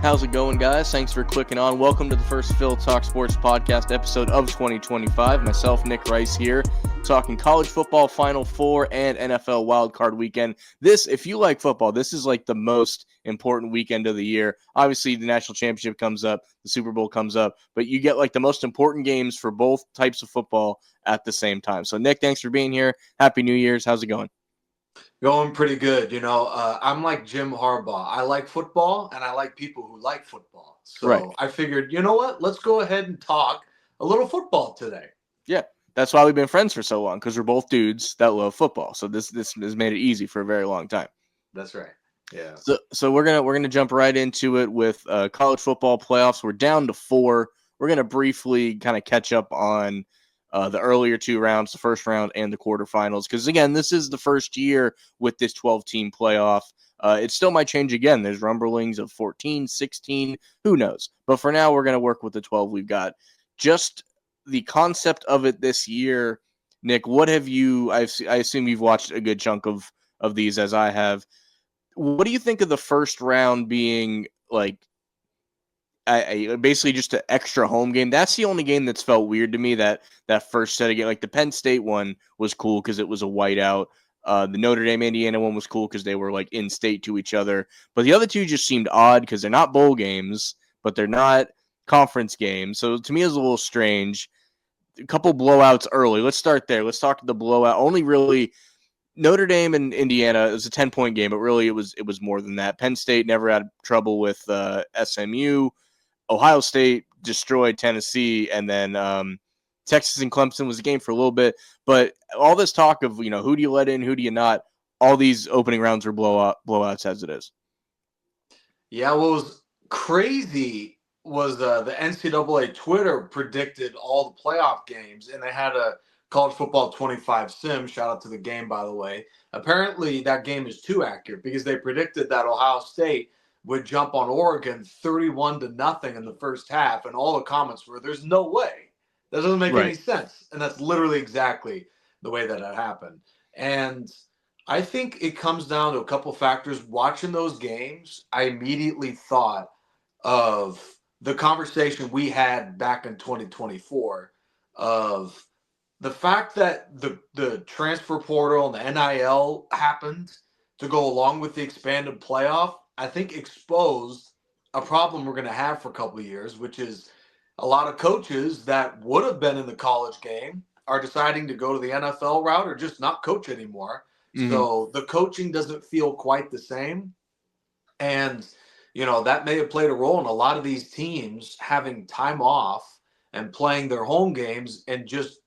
How's it going, guys? Thanks for clicking on. Welcome to the first Phil Talk Sports podcast episode of 2025. Myself, Nick Rice here, talking college football Final Four and NFL Wildcard weekend. This, if you like football, this is like the most important weekend of the year. Obviously, the national championship comes up, the Super Bowl comes up, but you get like the most important games for both types of football at the same time. So, Nick, thanks for being here. Happy New Year's. How's it going? Going pretty good. I'm like Jim Harbaugh. I like football and I like people who like football. Right. So I figured, you know what? Let's go ahead and talk a little football today. Yeah. That's why we've been friends for so long, because we're both dudes that love football. So this has made it easy for a very long time. That's right. Yeah. So we're gonna jump right into it with college football playoffs. We're down to 4. We're gonna briefly kind of catch up on the earlier 2 rounds, the first round and the quarterfinals, because again, this is the first year with this 12-team playoff. It still might change again. There's rumblings of 14, 16, who knows? But for now, we're gonna work with the 12 we've got. Just the concept of it this year, Nick. What have you? I assume you've watched a good chunk of these, as I have. What do you think of the first round being like basically just an extra home game? That's the only game that's felt weird to me. That first set of game, like the Penn State one was cool because it was a whiteout. The Notre Dame Indiana one was cool because they were like in state to each other. But the other two just seemed odd because they're not bowl games, but they're not conference games. So to me, it was a little strange. A couple blowouts early. Let's start there. Let's talk to the blowout. Only really Notre Dame and Indiana, it was a 10-point game, but really it was more than that. Penn State never had trouble with SMU. Ohio State destroyed Tennessee, and then Texas and Clemson was a game for a little bit. But all this talk of, who do you let in, who do you not, all these opening rounds were blowouts as it is. Yeah, what was crazy was the NCAA Twitter predicted all the playoff games, and they had a college football 25 sim. Shout out to the game, by the way. Apparently, that game is too accurate because they predicted that Ohio State would jump on Oregon 31-0 in the first half, and all the comments were, "There's no way. That doesn't make any sense." And that's literally exactly the way that it happened. And I think it comes down to a couple factors. Watching those games, I immediately thought of the conversation we had back in 2024 of the fact that the transfer portal and the NIL happened to go along with the expanded playoff. I think exposed a problem we're going to have for a couple of years, which is a lot of coaches that would have been in the college game are deciding to go to the NFL route or just not coach anymore. Mm-hmm. So the coaching doesn't feel quite the same. And, that may have played a role in a lot of these teams having time off and playing their home games and just,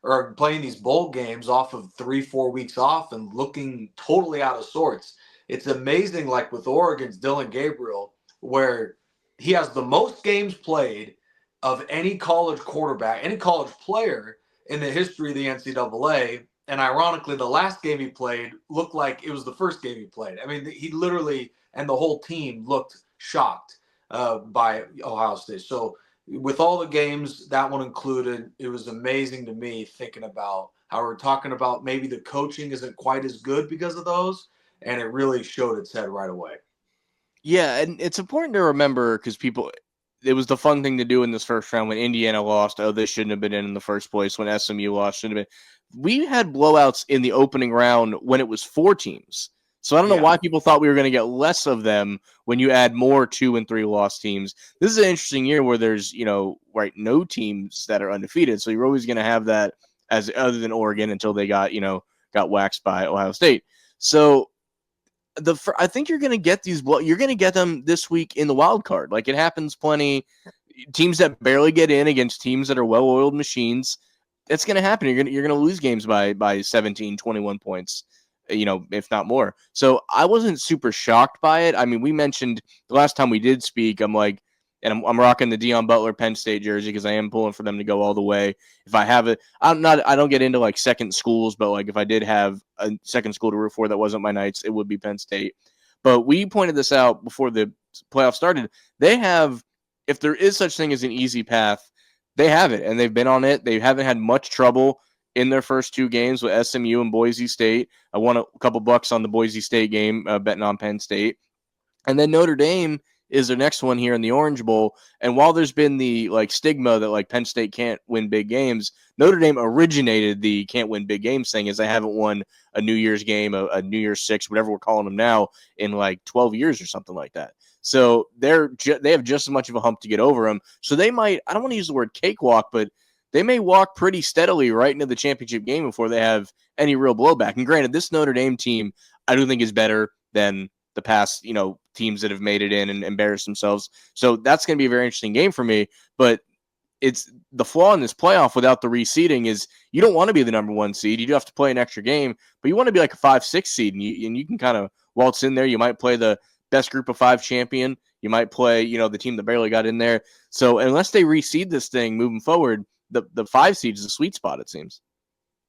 or playing these bowl games off of 3-4 weeks off and looking totally out of sorts. It's amazing, like with Oregon's Dillon Gabriel, where he has the most games played of any college quarterback, any college player in the history of the NCAA. And ironically, the last game he played looked like it was the first game he played. I mean, he literally and the whole team looked shocked by Ohio State. So with all the games, that one included, it was amazing to me thinking about how we're talking about maybe the coaching isn't quite as good because of those. And it really showed its head right away. Yeah, and it's important to remember because it was the fun thing to do in this first round when Indiana lost. Oh, they shouldn't have been in the first place. When SMU lost, shouldn't have been. We had blowouts in the opening round when it was 4 teams. So I don't know why people thought we were going to get less of them when you add more 2 and 3 loss teams. This is an interesting year where there's, no teams that are undefeated. So you're always going to have that as other than Oregon until they got waxed by Ohio State. So I think you're going to get these. You're going to get them this week in the wild card. Like it happens plenty. Teams that barely get in against teams that are well-oiled machines. That's going to happen. You're going to lose games by 17, 21 points. If not more. So I wasn't super shocked by it. I mean, we mentioned the last time we did speak, I'm like, and I'm rocking the Deion Butler Penn State jersey because I am pulling for them to go all the way. If I have it, I don't get into like second schools, but like if I did have a second school to root for that wasn't my Knights, it would be Penn State. But we pointed this out before the playoff started. They have, if there is such thing as an easy path, they have it, and they've been on it. They haven't had much trouble in their first 2 games with SMU and Boise State. I won a couple bucks on the Boise State game, betting on Penn State. And then Notre Dame is their next one here in the Orange Bowl. And while there's been the like stigma that like Penn State can't win big games, Notre Dame originated the can't win big games thing, as they haven't won a New Year's game, a New Year's Six, whatever we're calling them now, in like 12 years or something like that. So they have just as much of a hump to get over them. So they might, I don't want to use the word cakewalk, but they may walk pretty steadily right into the championship game before they have any real blowback. And granted, this Notre Dame team, I do think is better than the past, teams that have made it in and embarrassed themselves. So that's going to be a very interesting game for me. But it's the flaw in this playoff without the reseeding is you don't want to be the number one seed. You do have to play an extra game, but you want to be like a 5-6 seed, and you can kind of waltz in there. You might play the best group of 5 champion. You might play, the team that barely got in there. So unless they reseed this thing moving forward, the 5 seed is the sweet spot, it seems.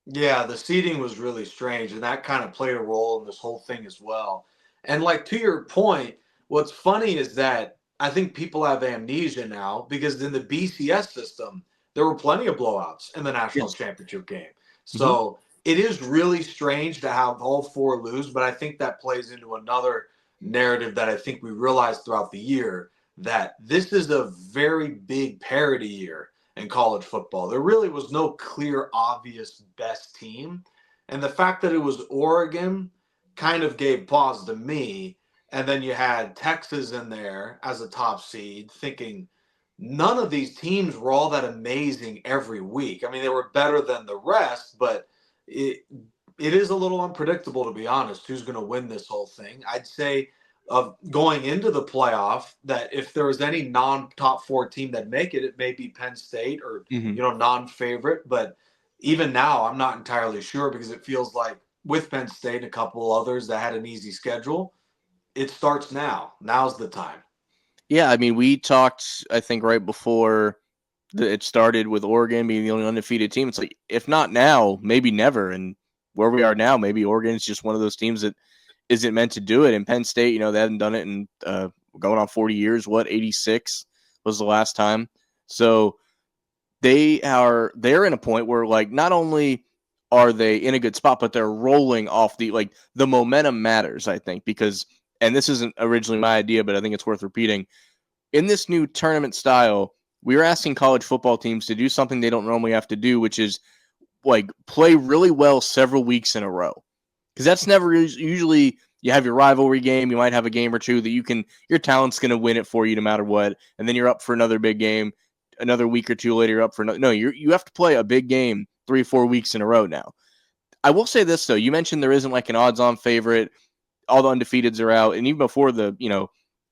Yeah, the seeding was really strange, and that kind of played a role in this whole thing as well. And like to your point, what's funny is that I think people have amnesia now because in the BCS system, there were plenty of blowouts in the national championship game. So it is really strange to have all 4 lose, but I think that plays into another narrative that I think we realized throughout the year, that this is a very big parity year in college football. There really was no clear, obvious best team. And the fact that it was Oregon kind of gave pause to me. And then you had Texas in there as a top seed, thinking none of these teams were all that amazing every week. I mean, they were better than the rest, but it is a little unpredictable, to be honest, who's going to win this whole thing. I'd say of going into the playoff that if there was any non-top 4 team that make it, it may be Penn State or, non-favorite. But even now, I'm not entirely sure because it feels like with Penn State and a couple others that had an easy schedule, it starts now. Now's the time. Yeah, I mean, we talked, I think, right before it started with Oregon being the only undefeated team. It's like, if not now, maybe never. And where we are now, maybe Oregon is just one of those teams that isn't meant to do it. And Penn State, they haven't done it in going on 40 years. 86 was the last time. So they're in a point where, like, not only are they in a good spot, but they're rolling off the momentum matters, I think, because, and this isn't originally my idea, but I think it's worth repeating. In this new tournament style, we are asking college football teams to do something they don't normally have to do, which is like play really well several weeks in a row. Because that's never usually, you have your rivalry game, you might have a game or two that your talent's going to win it for you no matter what, and then you're up for another big game, another week or two later you're up for another. No, you have to play a big game 3 or 4 weeks in a row now. I will say this, though. You mentioned there isn't like an odds-on favorite. All the undefeateds are out, and even before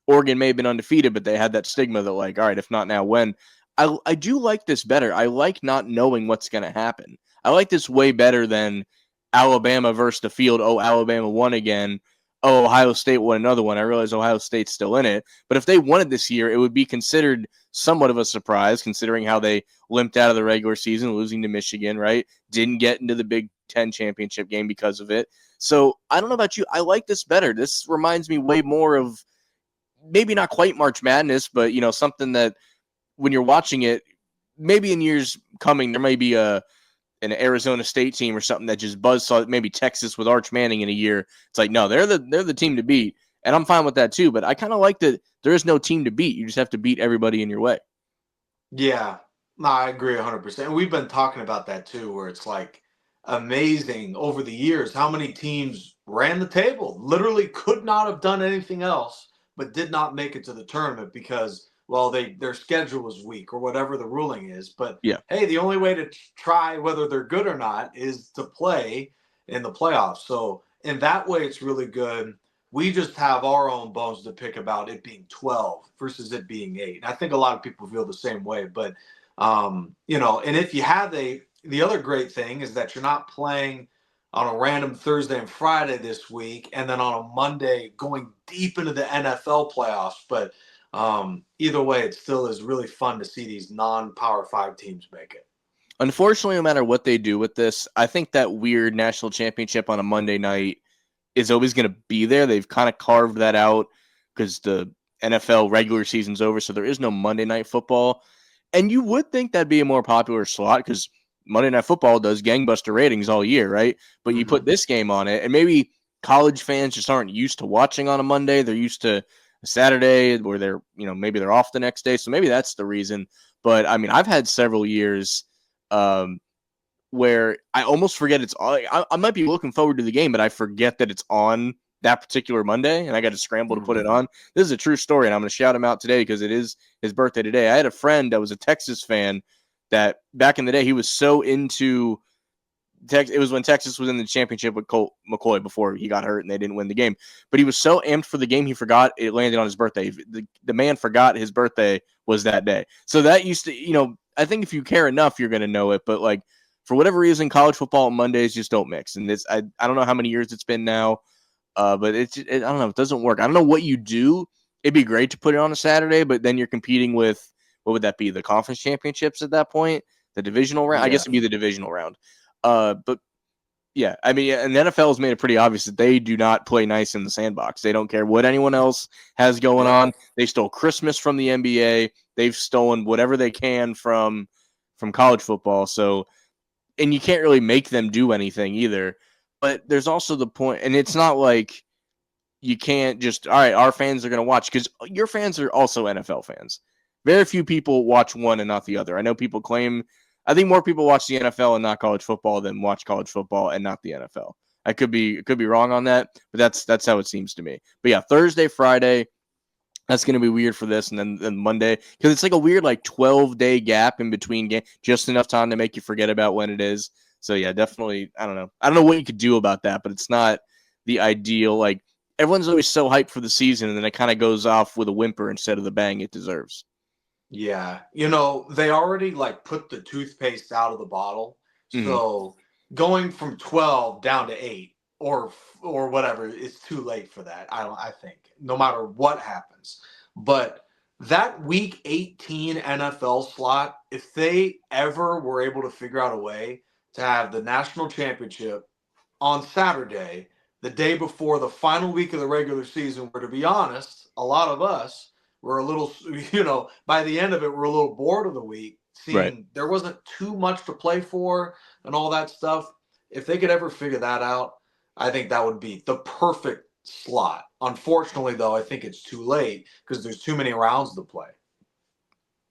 Oregon may have been undefeated, but they had that stigma that, like, all right, if not now, when? I do like this better. I like not knowing what's going to happen. I like this way better than Alabama versus the field. Oh, Alabama won again. Oh, Ohio State won another one. I realize Ohio State's still in it. But if they won it this year, it would be considered somewhat of a surprise, considering how they limped out of the regular season, losing to Michigan, right? Didn't get into the Big Ten championship game because of it. So I don't know about you. I like this better. This reminds me way more of maybe not quite March Madness, but, something that when you're watching it, maybe in years coming, there may be an Arizona State team or something that just buzzsaw, maybe Texas with Arch Manning in a year. It's like, no, they're the team to beat. And I'm fine with that too. But I kind of like that there is no team to beat. You just have to beat everybody in your way. Yeah, no, I agree 100%. We've been talking about that too, where it's like amazing over the years how many teams ran the table, literally could not have done anything else, but did not make it to the tournament because, well, their schedule was weak or whatever the ruling is. But yeah, hey, the only way to try whether they're good or not is to play in the playoffs. So in that way, it's really good. We just have our own bones to pick about it being 12 versus it being 8. And I think a lot of people feel the same way. But, and if you have the other great thing is that you're not playing on a random Thursday and Friday this week, and then on a Monday going deep into the NFL playoffs. But either way, it still is really fun to see these non-Power 5 teams make it. Unfortunately, no matter what they do with this, I think that weird national championship on a Monday night is always going to be there. They've kind of carved that out because the NFL regular season's over, so there is no Monday Night Football. And you would think that'd be a more popular slot because Monday Night Football does gangbuster ratings all year, right? But you put this game on it, and maybe college fans just aren't used to watching on a Monday. They're used to a Saturday where they're, maybe they're off the next day. So maybe that's the reason. But I mean, I've had several years where I almost forget it's on. I might be looking forward to the game, but I forget that it's on that particular Monday, and I got to scramble to put it on. This is a true story, and I'm going to shout him out today because it is his birthday today. I had a friend that was a Texas fan that back in the day, he was so into Texas. It was when Texas was in the championship with Colt McCoy before he got hurt and they didn't win the game. But he was so amped for the game, he forgot it landed on his birthday. The man forgot his birthday was that day. So that used to, I think if you care enough, you're going to know it. But like, for whatever reason, college football and Mondays just don't mix. And I don't know how many years it's been now, but I don't know. It doesn't work. I don't know what you do. It'd be great to put it on a Saturday, but then you're competing with, what would that be? The conference championships at that point? The divisional round? Yeah. I guess it'd be the divisional round. But yeah, I mean, and the NFL has made it pretty obvious that they do not play nice in the sandbox. They don't care what anyone else has going on. They stole Christmas from the NBA. They've stolen whatever they can from college football. So, and you can't really make them do anything either. But there's also the point, and it's not like you can't just, all right, our fans are going to watch, because your fans are also NFL fans. Very few people watch one and not the other. I know people claim, I think more people watch the NFL and not college football than watch college football and not the NFL. I could be wrong on that, but that's how it seems to me. But yeah, Thursday, Friday, that's going to be weird for this, and then Monday, because it's like a weird 12-day gap in between games, just enough time to make you forget about when it is. So yeah, definitely, I don't know what you could do about that, but it's not the ideal. Like, everyone's always so hyped for the season, and then it kind of goes off with a whimper instead of the bang it deserves. Yeah, they already put the toothpaste out of the bottle, so going from 12 down to 8 or whatever, it's too late for that. I think no matter what happens, but that week 18 NFL slot, if they ever were able to figure out a way to have the national championship on Saturday, the day before the final week of the regular season, where, to be honest, a lot of us were a little, by the end of it, we're a little bored of the week, seeing there wasn't too much to play for and all that stuff. If they could ever figure that out, I think that would be the perfect slot. Unfortunately, though, I think it's too late because there's too many rounds to play.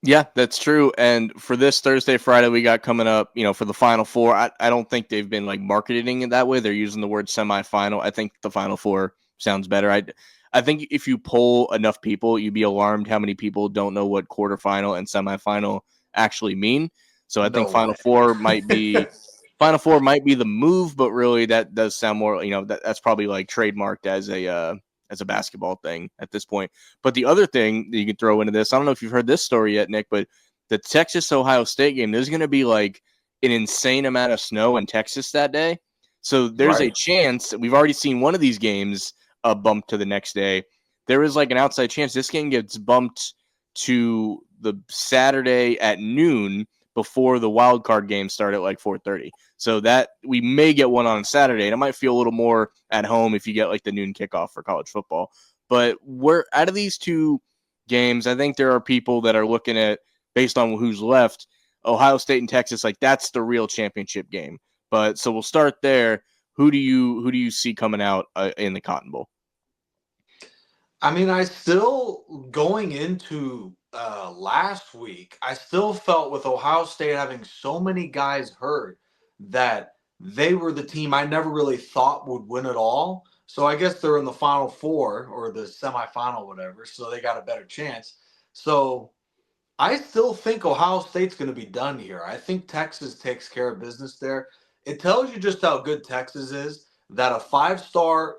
Yeah, that's true. And for this Thursday, Friday, we got coming up, for the Final Four, I don't think they've been marketing it that way. They're using the word semifinal. I think the Final Four sounds better. I think if you poll enough people, you'd be alarmed how many people don't know what quarterfinal and semifinal actually mean. So I think Final Four might be the move, but really that does sound more, that's probably trademarked as a basketball thing at this point. But the other thing that you can throw into this, I don't know if you've heard this story yet, Nick, but the Texas-Ohio State game, there's going to be an insane amount of snow in Texas that day. So there's a chance, we've already seen one of these games bumped to the next day. There is an outside chance this game gets bumped to the Saturday at noon before the wild card game start at 4:30. So that we may get one on Saturday, and it might feel a little more at home if you get the noon kickoff for college football. But we're out of these two games, I think there are people that are looking at, based on who's left, Ohio State and Texas, that's the real championship game. But so we'll start there. Who do you see coming out in the Cotton Bowl? I mean, going into last week, I still felt with Ohio State having so many guys hurt that they were the team I never really thought would win it all. So I guess they're in the Final Four or the semifinal, whatever. So they got a better chance. So I still think Ohio State's going to be done here. I think Texas takes care of business there. It tells you just how good Texas is that a 5-star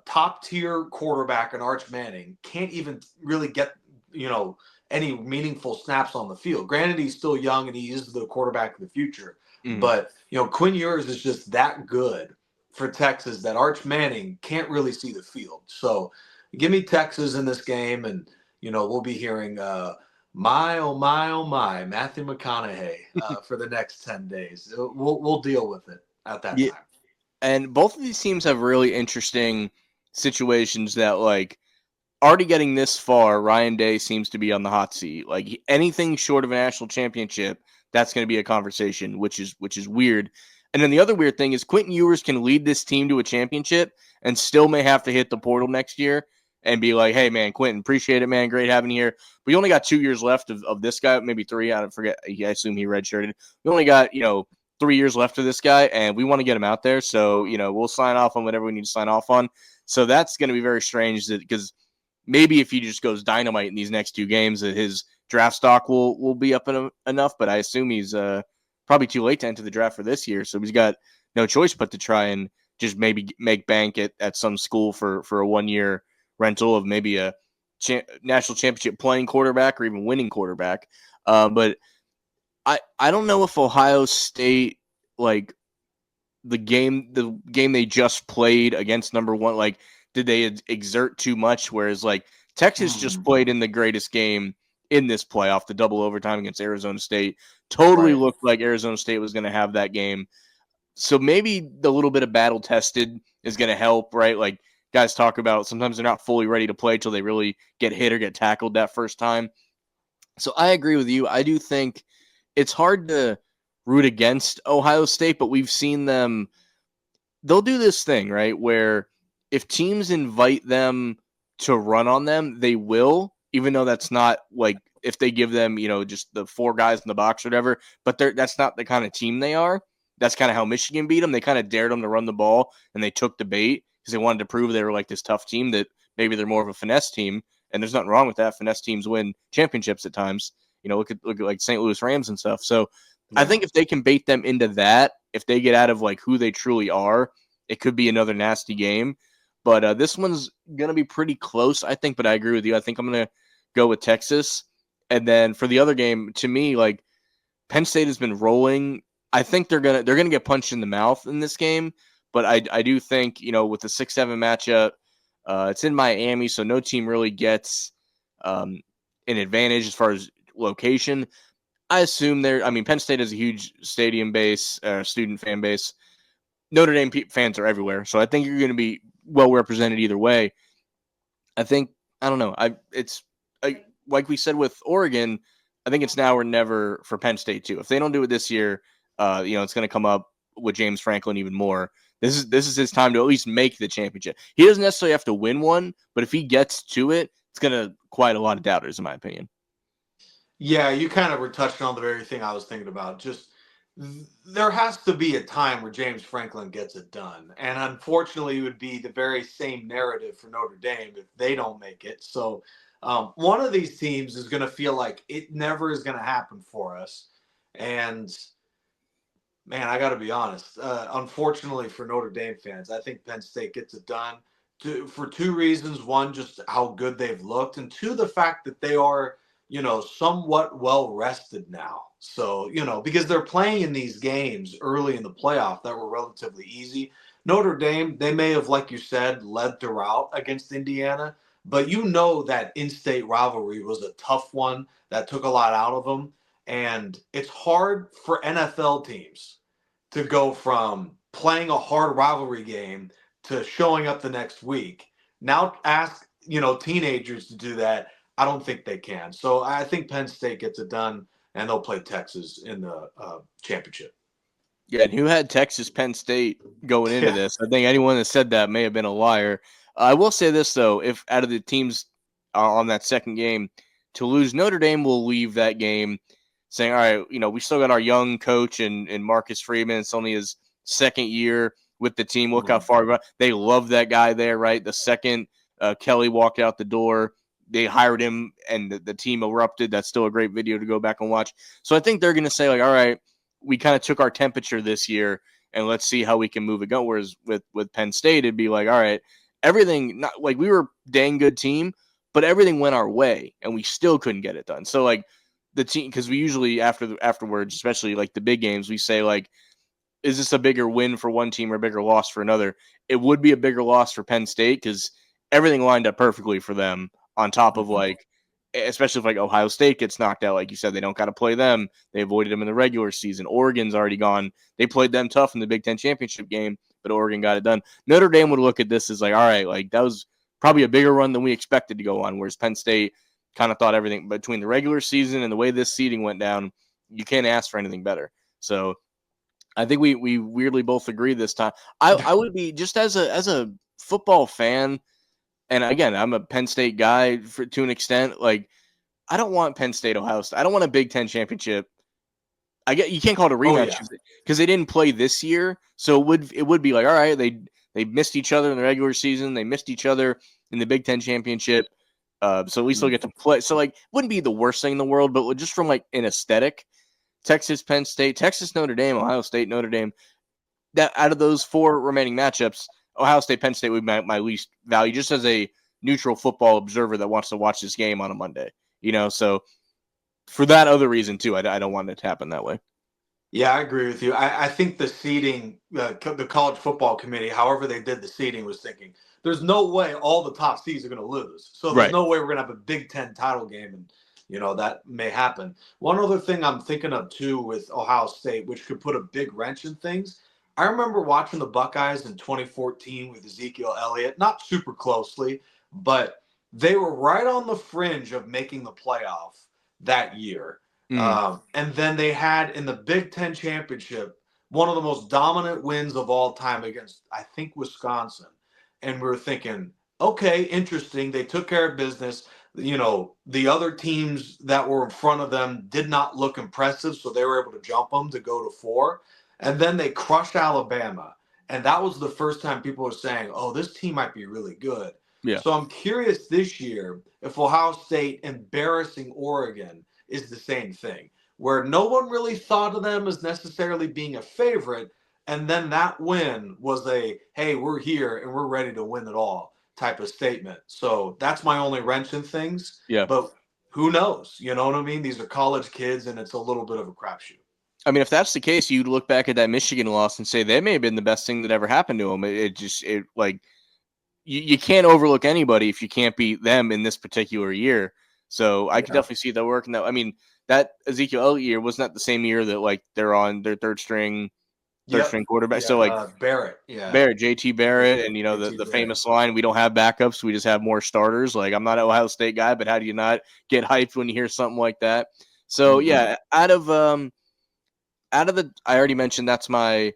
top-tier quarterback in Arch Manning can't even really get, any meaningful snaps on the field. Granted, he's still young and he is the quarterback of the future. But, Quinn Ewers is just that good for Texas that Arch Manning can't really see the field. So give me Texas in this game, and, we'll be hearing my, oh, my, oh, my, Matthew McConaughey for the next 10 days. We'll deal with it at that time. And both of these teams have really interesting situations that, already getting this far, Ryan Day seems to be on the hot seat. Anything short of a national championship, that's going to be a conversation, which is weird. And then the other weird thing is Quentin Ewers can lead this team to a championship and still may have to hit the portal next year. and be like, hey, man, Quentin, appreciate it, man. Great having you here. We only got 2 years left of this guy, maybe 3. I don't forget. I assume he redshirted. We only got, 3 years left of this guy, and we want to get him out there. So, we'll sign off on whatever we need to sign off on. So that's going to be very strange because maybe if he just goes dynamite in these next 2 games, that his draft stock will be up enough. But I assume he's probably too late to enter the draft for this year. So he's got no choice but to try and just maybe make bank at some school for a 1-year rental of maybe a national championship playing quarterback or even winning quarterback. But I don't know if Ohio State, like the game they just played against number 1, like did they exert too much? Whereas like Texas just played in the greatest game in this playoff, the double overtime against Arizona State. Totally looked like Arizona State was going to have that game. So maybe the little bit of battle tested is going to help, right? Like guys talk about sometimes they're not fully ready to play till they really get hit or get tackled that first time. So I agree with you. I do think it's hard to root against Ohio State, but we've seen them. They'll do this thing, right, where if teams invite them to run on them, they will, even though that's not like if they give them, just the 4 guys in the box or whatever, but that's not the kind of team they are. That's kind of how Michigan beat them. They kind of dared them to run the ball, and they took the bait because they wanted to prove they were like this tough team that maybe they're more of a finesse team, and there's nothing wrong with that. Finesse teams win championships at times. Look at like St. Louis Rams and stuff. So I think if they can bait them into that, if they get out of like who they truly are, it could be another nasty game. But this one's going to be pretty close, I think. But I agree with you. I think I'm going to go with Texas. And then for the other game, to me, like Penn State has been rolling. I think they're gonna get punched in the mouth in this game. But I do think with the 6-7 matchup, it's in Miami, so no team really gets an advantage as far as location. I assume Penn State has a huge stadium base, student fan base. Notre Dame fans are everywhere, so I think you're going to be well represented either way. I don't know. It's like we said with Oregon. I think it's now or never for Penn State too. If they don't do it this year, it's going to come up with James Franklin even more. This is his time to at least make the championship. He doesn't necessarily have to win one, but if he gets to it, it's going to quiet a lot of doubters, in my opinion. Yeah, you kind of were touching on the very thing I was thinking about. Just there has to be a time where James Franklin gets it done. And unfortunately, it would be the very same narrative for Notre Dame if they don't make it. So one of these teams is going to feel like it never is going to happen for us. And man, I got to be honest. Unfortunately for Notre Dame fans, I think Penn State gets it done for 2 reasons. One, just how good they've looked. And 2, the fact that they are somewhat well rested now. So, because they're playing in these games early in the playoff that were relatively easy. Notre Dame, they may have, like you said, led the route against Indiana, but that in-state rivalry was a tough one that took a lot out of them. And it's hard for NFL teams to go from playing a hard rivalry game to showing up the next week. Now ask, teenagers to do that. I don't think they can. So I think Penn State gets it done, and they'll play Texas in the championship. Yeah, and who had Texas Penn State going into this? I think anyone that said that may have been a liar. I will say this, though. If out of the teams on that second game to lose, Notre Dame will leave that game saying, all right, we still got our young coach and Marcus Freeman. It's only his second year with the team. Look how far they love that guy there, right? The second Kelly walked out the door, they hired him and the team erupted. That's still a great video to go back and watch. So I think they're going to say, like, all right, we kind of took our temperature this year and let's see how we can move it going. Whereas with Penn State, it'd be like, all right, everything, not like we were a dang good team, but everything went our way and we still couldn't get it done. So like the team, because we usually afterwards, especially like the big games, we say like, is this a bigger win for one team or a bigger loss for another? It would be a bigger loss for Penn State because everything lined up perfectly for them on top of like, especially if like Ohio State gets knocked out, like you said, they don't got to play them. They avoided them in the regular season. Oregon's already gone. They played them tough in the Big Ten championship game, but Oregon got it done. Notre Dame would look at this as like, all right, like that was probably a bigger run than we expected to go on, whereas Penn State kind of thought everything between the regular season and the way this seeding went down, you can't ask for anything better. So I think we weirdly both agree this time. I would be just as a football fan, And again, I'm a Penn State guy to an extent. Like, I don't want Penn State Ohio State. I don't want a Big Ten championship. I get you can't call it a Oh rematch yeah. because they didn't play this year, so it would be like, all right, they missed each other in the regular season, they missed each other in the Big Ten championship, so at least they'll get to play. So like, wouldn't be the worst thing in the world, but just from like an aesthetic, Texas, Penn State, Texas, Notre Dame, Ohio State, Notre Dame. That out of those four remaining matchups, Ohio State, Penn State would be my least value, just as a neutral football observer that wants to watch this game on a Monday. So for that other reason too, I don't want it to happen that way. Yeah, I agree with you. I think the seeding, the college football committee, however they did the seeding, was thinking there's no way all the top seeds are going to lose. So there's Right. no way we're going to have a Big Ten title game, and that may happen. One other thing I'm thinking of too with Ohio State, which could put a big wrench in things. I remember watching the Buckeyes in 2014 with Ezekiel Elliott, not super closely, but they were right on the fringe of making the playoff that year. Mm. And then they had in the Big Ten championship one of the most dominant wins of all time against, I think, Wisconsin. And we were thinking, okay, interesting. They took care of business. The other teams that were in front of them did not look impressive, so they were able to jump them to go to 4. And then they crushed Alabama. And that was the first time people were saying, oh, this team might be really good. Yeah. So I'm curious this year if Ohio State embarrassing Oregon is the same thing, where no one really thought of them as necessarily being a favorite. And then that win was a, hey, we're here and we're ready to win it all type of statement. So that's my only wrench in things. Yeah. But who knows? You know what I mean? These are college kids and it's a little bit of a crapshoot. I mean, if that's the case, you'd look back at that Michigan loss and say that may have been the best thing that ever happened to them. You can't overlook anybody if you can't beat them in this particular year. So I could definitely see that working. I mean, that Ezekiel Elliott year was not the same year that like they're on their third string quarterback. Yeah, So like Barrett. Yeah. Barrett, JT Barrett, and JT the Barrett. famous line, we don't have backups, we just have more starters. Like, I'm not an Ohio State guy, but how do you not get hyped when you hear something like that? So yeah, out of the I already mentioned that's my,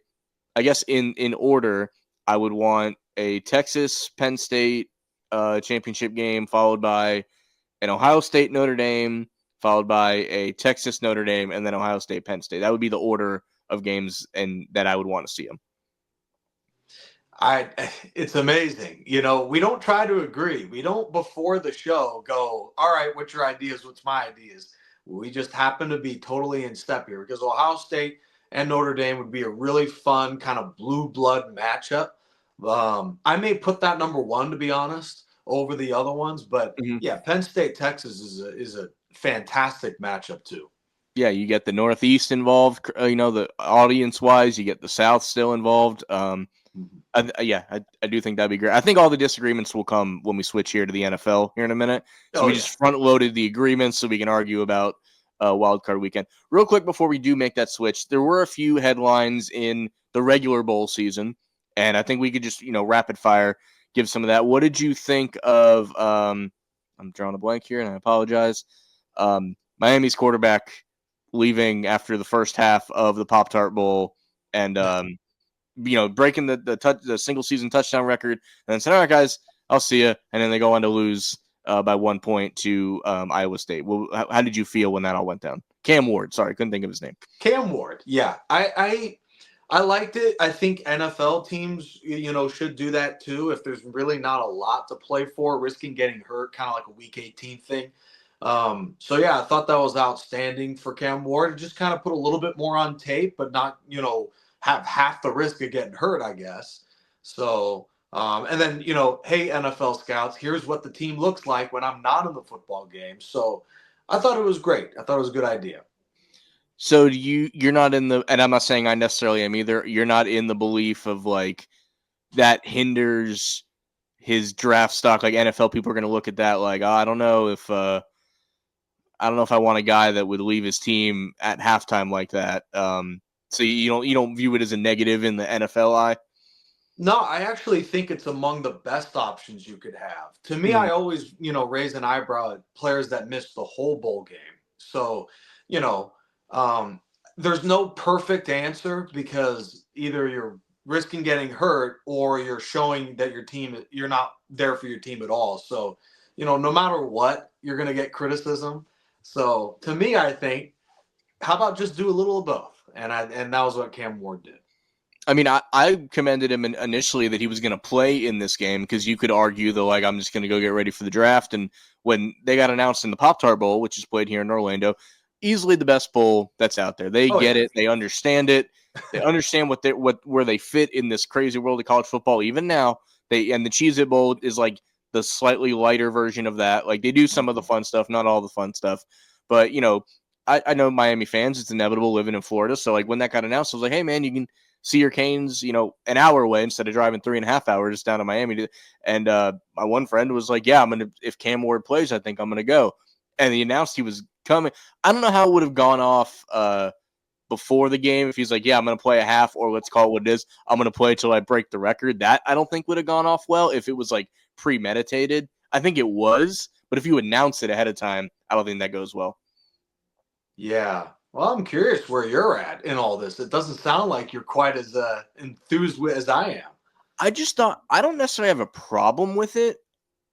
I guess in order, I would want a Texas Penn State championship game, followed by an Ohio State Notre Dame, followed by a Texas Notre Dame, and then Ohio State Penn State. That would be the order of games and that I would want to see them. It's amazing. We don't try to agree. We don't before the show go, all right, what's your ideas? What's my ideas? We just happen to be totally in step here because Ohio State and Notre Dame would be a really fun kind of blue blood matchup. I may put that number one, to be honest, over the other ones. But Mm-hmm. yeah, Penn State, Texas is a fantastic matchup too. Yeah, you get the Northeast involved, the audience wise, you get the South still involved. I do think that'd be great. I think all the disagreements will come when we switch here to the NFL here in a minute. So we just front loaded the agreements so we can argue about Wildcard weekend. Real quick before we do make that switch, there were a few headlines in the regular bowl season, and I think we could just rapid fire give some of that. What did you think of? I'm drawing a blank here, and I apologize. Miami's quarterback leaving after the first half of the Pop-Tart Bowl and breaking the single season touchdown record, and then said, "All right, guys, I'll see you." And then they go on to lose by 1 point to Iowa State. Well, how did you feel when that all went down? Cam Ward, sorry, couldn't think of his name. Cam Ward, yeah, I liked it. I think NFL teams, should do that too. If there's really not a lot to play for, risking getting hurt, kind of like a Week 18 thing. So yeah, I thought that was outstanding for Cam Ward. Just kind of put a little bit more on tape, but not, have half the risk of getting hurt, I guess. So, and then, hey, NFL scouts, here's what the team looks like when I'm not in the football game. So I thought it was great. I thought it was a good idea. So you're not in the, and I'm not saying I necessarily am either. You're not in the belief of like that hinders his draft stock. Like NFL people are going to look at that like, I don't know if I want a guy that would leave his team at halftime like that. So you don't view it as a negative in the NFL eye? No, I actually think it's among the best options you could have. To me, I always, raise an eyebrow at players that miss the whole bowl game. So, there's no perfect answer because either you're risking getting hurt, or you're showing that you're not there for your team at all. So, no matter what, you're going to get criticism. So to me, I think, how about just do a little of both? And that was what Cam Ward did. I mean, I commended him initially that he was going to play in this game because you could argue though, like, I'm just going to go get ready for the draft. And when they got announced in the Pop-Tart Bowl, which is played here in Orlando, easily the best bowl that's out there. They get it. They understand it. They understand where they fit in this crazy world of college football. Even now, and the Cheez-It Bowl is like the slightly lighter version of that. Like, they do some of the fun stuff, not all the fun stuff. But, I know Miami fans, it's inevitable living in Florida. So, like, when that got announced, I was like, hey, man, you can see your Canes, an hour away instead of driving 3.5 hours down to Miami. And my one friend was like, yeah, if Cam Ward plays, I think I'm going to go. And he announced he was coming. I don't know how it would have gone off before the game if he's like, yeah, I'm going to play a half, or let's call it what it is, I'm going to play till I break the record. That I don't think would have gone off well if it was like premeditated. I think it was, but if you announce it ahead of time, I don't think that goes well. Yeah. Well, I'm curious where you're at in all this. It doesn't sound like you're quite as enthused as I am. I just thought, I don't necessarily have a problem with it.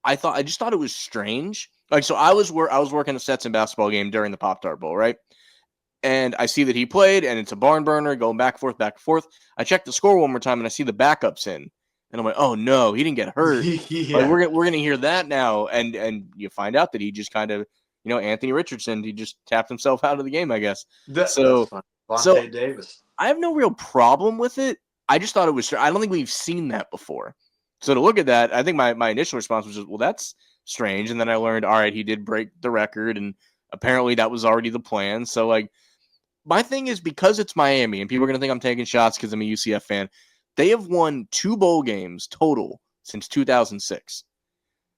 I just thought it was strange. Like, so I was working a Stetson basketball game during the Pop-Tart Bowl, right? And I see that he played, and it's a barn burner going back and forth, back and forth. I check the score one more time, and I see the backups in, and I'm like, oh no, he didn't get hurt. Yeah. Like, we're gonna hear that now, and you find out that he just kind of, Anthony Richardson, he just tapped himself out of the game, I guess. That's fun. Vontae Davis. I have no real problem with it. I just thought it was. I don't think we've seen that before. So to look at that, I think my initial response was just, well, that's strange. And then I learned, all right, he did break the record, and apparently that was already the plan. So, like, my thing is, because it's Miami, and people are going to think I'm taking shots because I'm a UCF fan, they have won 2 bowl games total since 2006.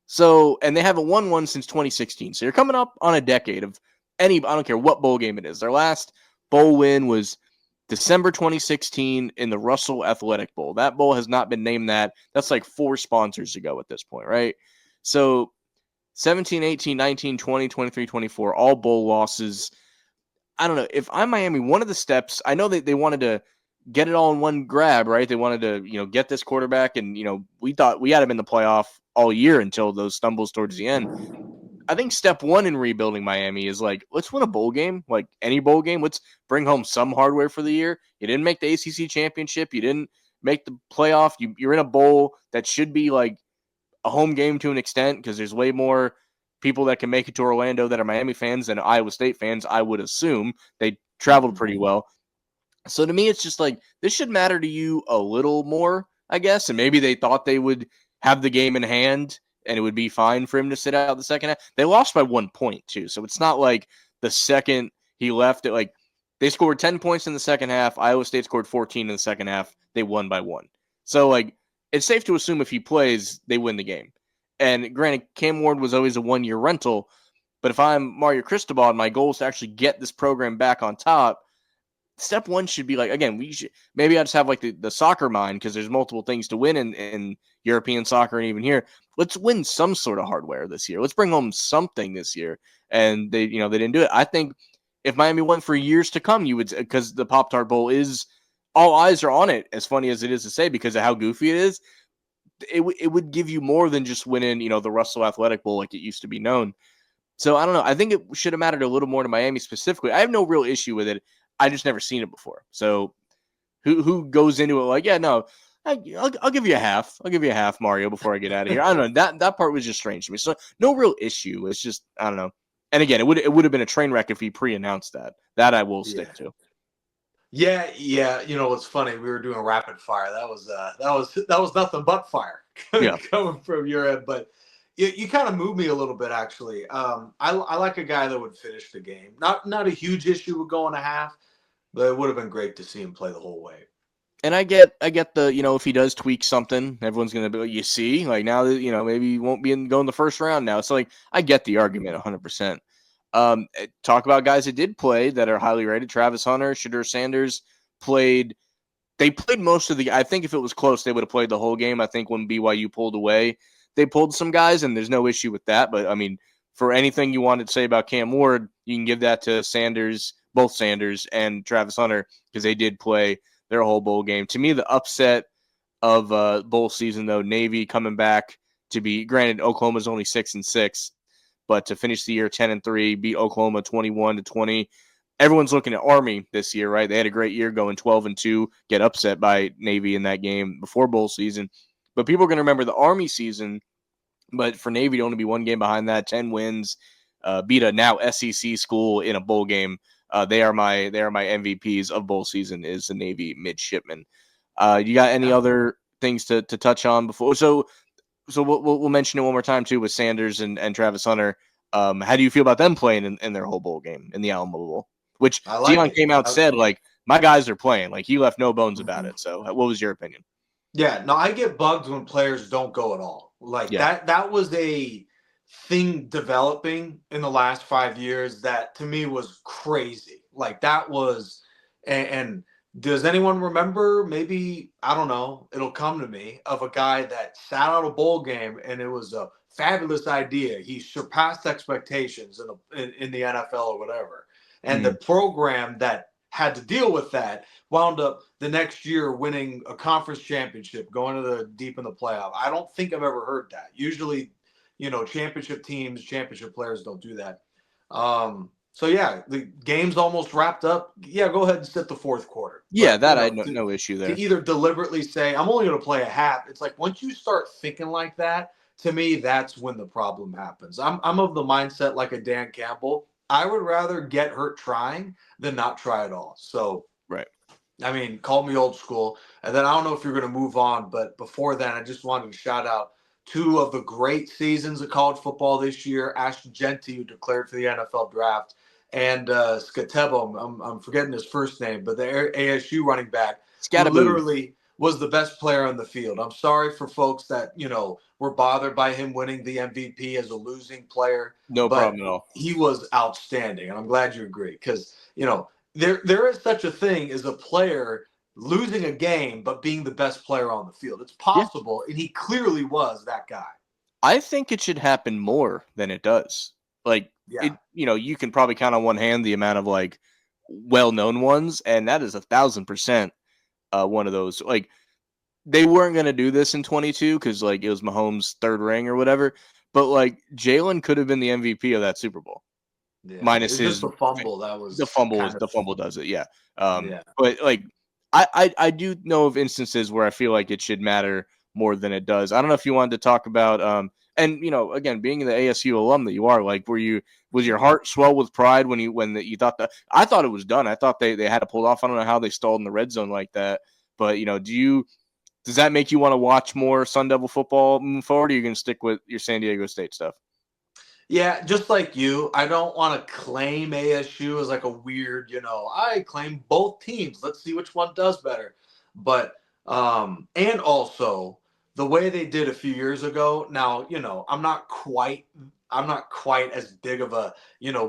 So, and they haven't won one since 2016. So you're coming up on a decade of I don't care what bowl game it is. Their last bowl win was December 2016 in the Russell Athletic Bowl. That bowl has not been named that. That's like 4 sponsors ago at this point, right? So 17, 18, 19, 20, 23, 24, all bowl losses. I don't know. If I'm Miami, one of the steps, I know that they wanted to get it all in one grab, right? They wanted to, get this quarterback, and, we thought we had him in the playoff all year until those stumbles towards the end. I think step one in rebuilding Miami is like, let's win a bowl game, like any bowl game. Let's bring home some hardware for the year. You didn't make the ACC championship. You didn't make the playoff. You're in a bowl that should be like a home game to an extent, because there's way more people that can make it to Orlando that are Miami fans than Iowa State fans, I would assume. They traveled pretty well. So to me, it's just like, this should matter to you a little more, I guess. And maybe they thought they would have the game in hand and it would be fine for him to sit out the second half. They lost by 1 point, too. So it's not like the second he left it, like, they scored 10 points in the second half. Iowa State scored 14 in the second half. They won by 1. So, like, it's safe to assume if he plays, they win the game. And granted, Cam Ward was always a 1-year rental. But if I'm Mario Cristobal and my goal is to actually get this program back on top, step one should be like, again, maybe I just have like the soccer mind, because there's multiple things to win in European soccer and even here. Let's win some sort of hardware this year. Let's bring home something this year. And they didn't do it. I think if Miami won for years to come, you would, because the Pop-Tart Bowl is, all eyes are on it, as funny as it is to say, because of how goofy it is. It would give you more than just winning, the Russell Athletic Bowl like it used to be known. So I don't know. I think it should have mattered a little more to Miami specifically. I have no real issue with it. I just never seen it before. So who goes into it like, yeah, no, I'll give you a half. I'll give you a half, Mario, before I get out of here. I don't know. That part was just strange to me. So no real issue. It's just, I don't know. And again, it would have been a train wreck if he pre-announced that. That I will stick to. Yeah. It's funny. We were doing rapid fire. That was nothing but fire coming from your end. But you kind of moved me a little bit, actually. I like a guy that would finish the game. Not a huge issue with going a half, but it would have been great to see him play the whole way. And I get the, if he does tweak something, everyone's going to be like, you see, like now that, maybe he won't be going the first round now. So like, I get the argument 100%. Talk about guys that did play that are highly rated. Travis Hunter, Shedeur Sanders they played most of the, I think if it was close, they would have played the whole game. I think when BYU pulled away, they pulled some guys, and there's no issue with that. But I mean, for anything you wanted to say about Cam Ward, you can give that to both Sanders and Travis Hunter, because they did play their whole bowl game. To me, the upset of bowl season, though, Navy coming back to be, granted, Oklahoma's only 6-6, but to finish the year 10-3, beat Oklahoma 21-20. Everyone's looking at Army this year, right? They had a great year going 12-2, get upset by Navy in that game before bowl season. But people are going to remember the Army season. But for Navy to only be one game behind that, 10 wins, beat a now SEC school in a bowl game. They are my MVPs of bowl season. Is the Navy midshipmen. You got any other things to touch on before? So we'll mention it one more time too with Sanders and Travis Hunter. How do you feel about them playing in their whole bowl game in the Alamo Bowl? Which Deion came out and said, like, my guys are playing. Like, he left no bones about it. So what was your opinion? Yeah, no, I get bugged when players don't go at all. Like that was a thing developing in the last 5 years that to me was crazy. Like that was, and does anyone remember? Maybe, I don't know, it'll come to me, of a guy that sat out a bowl game and it was a fabulous idea. He surpassed expectations in the NFL or whatever. And the program that had to deal with that wound up the next year winning a conference championship, going to the deep in the playoff. I don't think I've ever heard that. Usually, championship teams, championship players don't do that. So yeah, the game's almost wrapped up. Yeah, go ahead and sit the fourth quarter. Yeah, but, I had no issue there. To either deliberately say, I'm only going to play a half. It's like, once you start thinking like that, to me, that's when the problem happens. I'm of the mindset like a Dan Campbell. I would rather get hurt trying than not try at all. So, right. I mean, call me old school. And then I don't know if you're going to move on, but before that, I just wanted to shout out two of the great seasons of college football this year. Ashton Jeanty, who declared for the NFL draft, and Skatebo, I'm forgetting his first name, but the ASU running back, who literally was the best player on the field. I'm sorry for folks that, were bothered by him winning the MVP as a losing player. No problem at all. He was outstanding, and I'm glad you agree, because, there is such a thing as a player losing a game but being the best player on the field. It's possible, and he clearly was that guy. I think it should happen more than it does. Like, you can probably count on one hand the amount of, like, well-known ones, and that is 1,000% one of those. Like, they weren't going to do this in 22 because, like, it was Mahomes' third ring or whatever, but, like, Jalen could have been the MVP of that Super Bowl. Yeah, minus his the fumble. That was the fumble does it. Yeah. But like I do know of instances where I feel like it should matter more than it does. I don't know if you wanted to talk about and again, being the ASU alum that you are, like, was your heart swell with pride when you thought that? I thought it was done. I thought they had to pull it off. I don't know how they stalled in the red zone like that, but does that make you want to watch more Sun Devil football moving forward, or are you going to stick with your San Diego State stuff? Yeah, just like you, I don't want to claim ASU as like a weird, I claim both teams. Let's see which one does better. But and also the way they did a few years ago. Now, I'm not quite as big of a,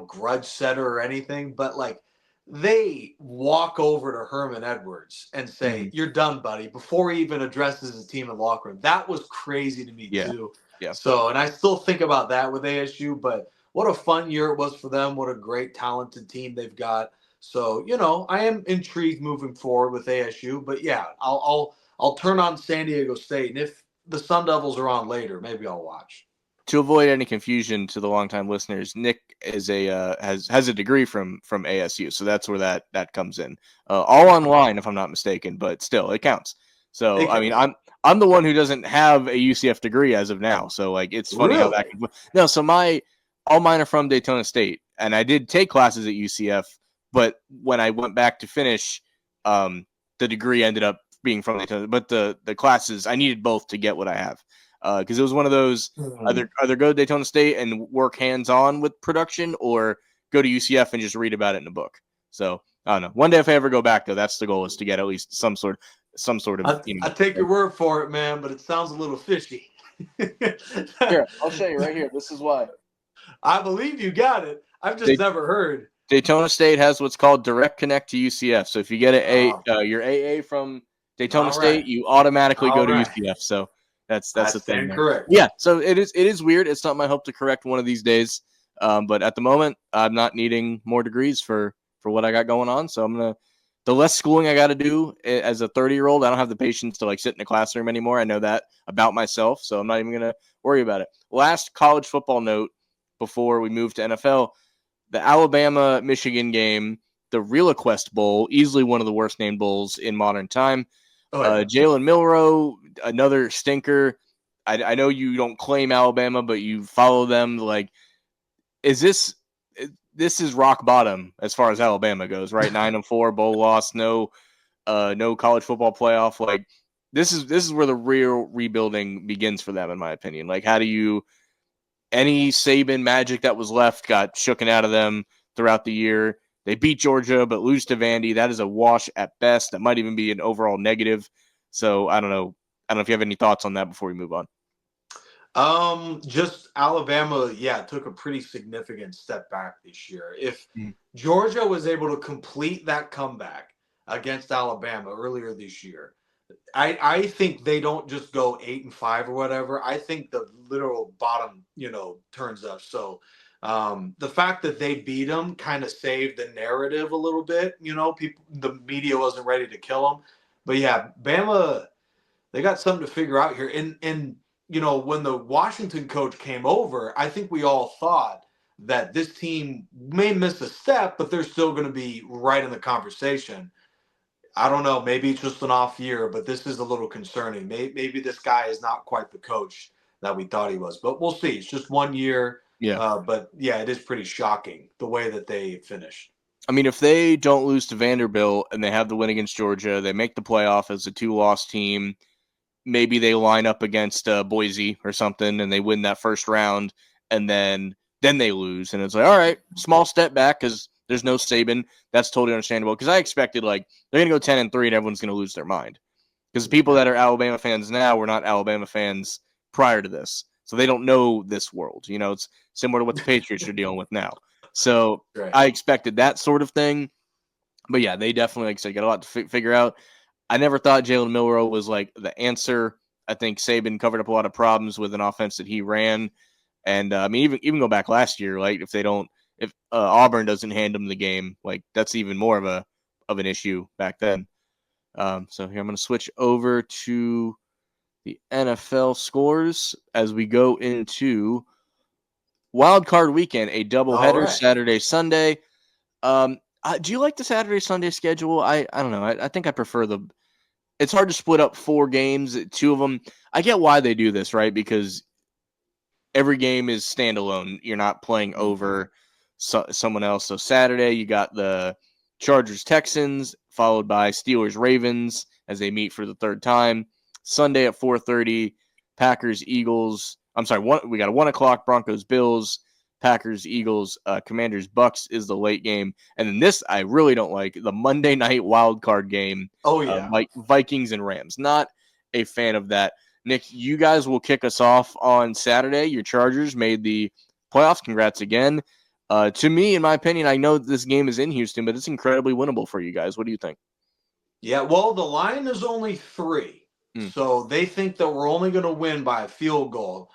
grudge setter or anything, but like, they walk over to Herman Edwards and say, "You're done, buddy," before he even addresses his team in the locker room. That was crazy to me too. Yeah. So, and I still think about that with ASU, but what a fun year it was for them. What a great, talented team they've got. So, I am intrigued moving forward with ASU, but yeah, I'll turn on San Diego State, and if the Sun Devils are on later, maybe I'll watch. To avoid any confusion to the longtime listeners, Nick is has a degree from ASU, so that's where that comes in. All online, if I'm not mistaken, but still, it counts. So, I mean, I'm the one who doesn't have a UCF degree as of now. So, like, it's funny how that can... No, so all mine are from Daytona State, and I did take classes at UCF, but when I went back to finish, the degree ended up being from Daytona. But the classes, I needed both to get what I have. Because it was one of those, either go to Daytona State and work hands-on with production, or go to UCF and just read about it in a book. So, I don't know. One day if I ever go back, though, that's the goal, is to get at least some sort of. I take your word for it, man, but it sounds a little fishy. Here, I'll show you right here. This is why. I believe you got it. I've just never heard. Daytona State has what's called direct connect to UCF. So if you get your AA from Daytona State, you automatically go to UCF. So that's the thing. Correct. Yeah. So it is weird. It's something I hope to correct one of these days. But at the moment, I'm not needing more degrees for what I got going on. So I'm gonna the less schooling I got to do as a 30-year-old, I don't have the patience to like sit in a classroom anymore. I know that about myself, so I'm not even going to worry about it. Last college football note before we move to NFL, the Alabama-Michigan game, the RealQuest Bowl, easily one of the worst named bowls in modern time. Oh, yeah. Jalen Milroe, another stinker. I know you don't claim Alabama, but you follow them. Like, is this is rock bottom as far as Alabama goes, right? 9-4, bowl loss, no college football playoff. Like, this is where the real rebuilding begins for them, in my opinion. Like, how do you any Saban magic that was left got shooken out of them throughout the year? They beat Georgia, but lose to Vandy. That is a wash at best. That might even be an overall negative. So I don't know. I don't know if you have any thoughts on that before we move on. Just Alabama, yeah, took a pretty significant step back this year. If Mhm. Georgia was able to complete that comeback against Alabama earlier this year, I think they don't just go 8-5 or whatever. I think the literal bottom, turns up. So the fact that they beat them kind of saved the narrative a little bit. People, the media wasn't ready to kill them, but yeah, Bama, they got something to figure out here. And when the Washington coach came over, I think we all thought that this team may miss a step, but they're still going to be right in the conversation. I don't know. Maybe it's just an off year, but this is a little concerning. Maybe this guy is not quite the coach that we thought he was, but we'll see. It's just 1 year. Yeah. But yeah, it is pretty shocking the way that they finished. I mean, if they don't lose to Vanderbilt and they have the win against Georgia, they make the playoff as a 2-loss team. Maybe they line up against Boise or something and they win that first round, and then they lose, and it's like, all right, small step back because there's no Saban. That's totally understandable, because I expected like they're gonna go 10-3 and everyone's gonna lose their mind, because the people that are Alabama fans now were not Alabama fans prior to this, so they don't know this world. It's similar to what the Patriots are dealing with now. So Right. I expected that sort of thing, but yeah, they definitely, like I said, got a lot to figure out. I never thought Jalen Milroe was like the answer. I think Saban covered up a lot of problems with an offense that he ran, and I mean, even go back last year, like if Auburn doesn't hand them the game, like that's even more of an issue back then. So here I'm going to switch over to the NFL scores as we go into Wildcard weekend, a All doubleheader right. Saturday Sunday. Do you like the Saturday Sunday schedule? I don't know. I think I prefer the. It's hard to split up 4 games. 2 of them. I get why they do this, right? Because every game is standalone. You're not playing over someone else. So Saturday you got the Chargers Texans, followed by Steelers Ravens as they meet for the third time. Sunday at 4:30, Packers Eagles. I'm sorry, we got a 1:00 Broncos Bills, Packers Eagles, Commanders Bucks is the late game, and then this I really don't like, the Monday night wild card game. Oh yeah. Vikings and Rams. Not a fan of that. Nick, you guys will kick us off on Saturday. Your Chargers made the playoffs. Congrats again. To me, in my opinion, I know this game is in Houston, but it's incredibly winnable for you guys. What do you think? Yeah, well, the line is only 3. Mm, So they think that we're only going to win by a field goal.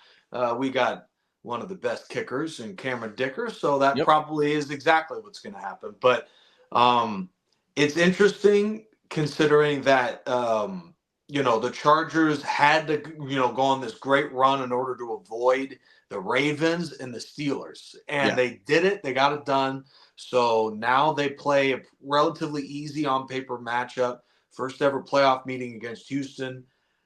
We got one of the best kickers in Cameron Dicker, so that yep. probably is exactly what's going to happen. But um, it's interesting considering that the Chargers had to go on this great run in order to avoid the Ravens and the Steelers, and Yeah. they did it. They got it done. So now they play a relatively easy on paper matchup, first ever playoff meeting against Houston.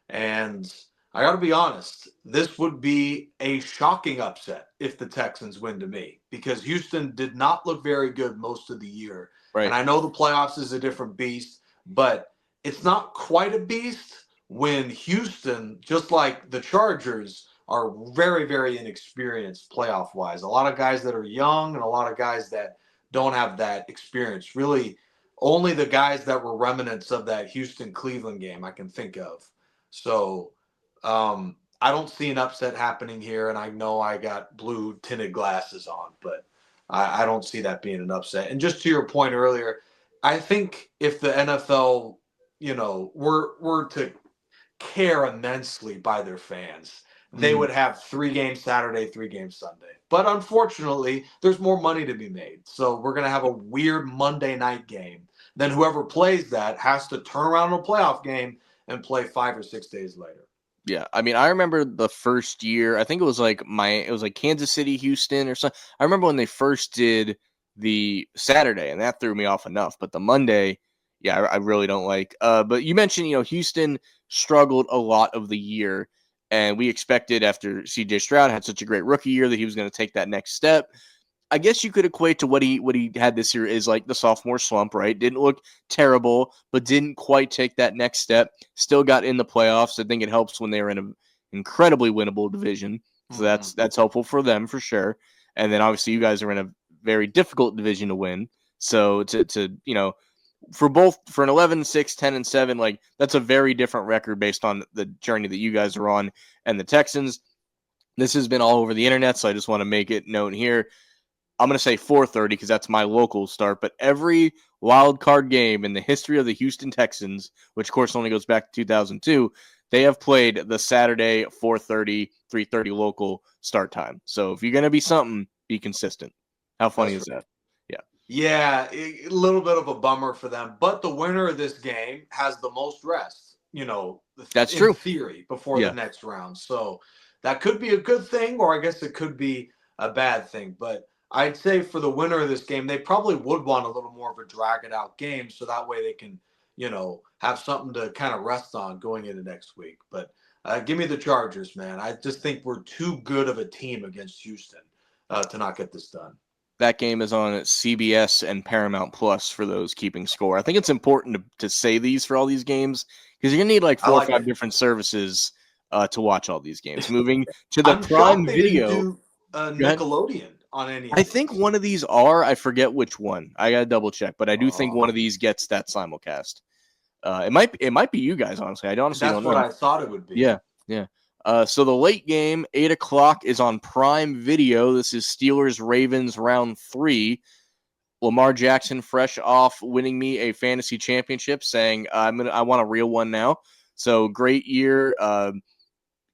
And I got to be honest, this would be a shocking upset if the Texans win to me, because Houston did not look very good most of the year. And Right. I know the playoffs is a different beast, but it's not quite a beast when Houston, just like the Chargers, are very, very inexperienced playoff wise. A lot of guys that are young and a lot of guys that don't have that experience. Really, only the guys that were remnants of that Houston Cleveland game I can think of. So I don't see an upset happening here, and I know I got blue tinted glasses on, but I don't see that being an upset. And just to your point earlier, I think if the NFL, were to care immensely by their fans, they Mm, would have 3 games Saturday, 3 games Sunday. But unfortunately, there's more money to be made. So we're going to have a weird Monday night game then whoever plays that has to turn around in a playoff game and play 5 or 6 days later. Yeah, I mean, I remember the first year. I think it was like Kansas City, Houston, or something. I remember when they first did the Saturday, and that threw me off enough. But the Monday, yeah, I really don't like. But you mentioned, Houston struggled a lot of the year, and we expected after C.J. Stroud had such a great rookie year that he was going to take that next step. I guess you could equate to what he had this year is like the sophomore slump, right? Didn't look terrible, but didn't quite take that next step. Still got in the playoffs. I think it helps when they were in an incredibly winnable division. So that's helpful for them for sure. And then obviously you guys are in a very difficult division to win. So to for an 11-6, 10-7, like that's a very different record based on the journey that you guys are on. And the Texans, this has been all over the internet, so I just want to make it known here. I'm going to say 4:30 because that's my local start, but every wild card game in the history of the Houston Texans, which of course only goes back to 2002, they have played the Saturday 4:30, 3:30 local start time. So if you're going to be something, be consistent. How funny is that? Yeah. Yeah, a little bit of a bummer for them, but the winner of this game has the most rest, That's in true. theory before the next round. So that could be a good thing, or I guess it could be a bad thing. But I'd say for the winner of this game, they probably would want a little more of a drag it out game so that way they can, have something to kind of rest on going into next week. But give me the Chargers, man. I just think we're too good of a team against Houston to not get this done. That game is on CBS and Paramount Plus for those keeping score. I think it's important to say these for all these games because you're going to need like 4 or 5 different services to watch all these games. Moving to the Prime Video. Didn't do Nickelodeon on any. I think one of these are. I forget which one. I got to double check, but I do think one of these gets that simulcast. It might be you guys, honestly. I honestly don't know. That's what I thought it would be. Yeah. So the late game, 8 o'clock, is on Prime Video. This is Steelers-Ravens round 3. Lamar Jackson, fresh off winning me a fantasy championship, saying I want a real one now. So great year,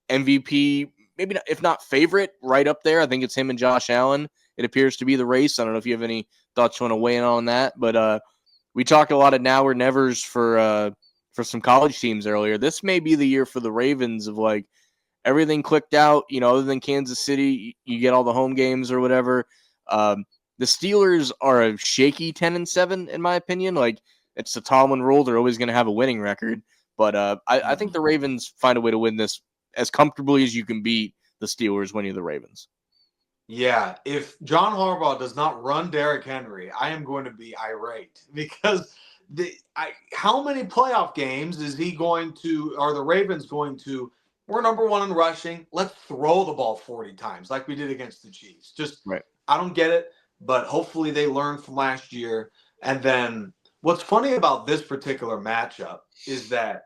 MVP, maybe not, if not favorite, right up there. I think it's him and Josh Allen. It appears to be the race. I don't know if you have any thoughts you want to weigh in on that, but we talked a lot of now or nevers for some college teams earlier. This may be the year for the Ravens of like everything clicked out. Other than Kansas City, you get all the home games or whatever. The Steelers are a shaky 10-7 in my opinion. Like it's the Tomlin rule; they're always going to have a winning record. But I think the Ravens find a way to win this as comfortably as you can beat the Steelers when you're the Ravens. Yeah, if John Harbaugh does not run Derrick Henry, I am going to be irate because how many playoff games are the Ravens going to? We're number 1 in rushing. Let's throw the ball 40 times like we did against the Chiefs. Just right. I don't get it, but hopefully they learn from last year. And then what's funny about this particular matchup is that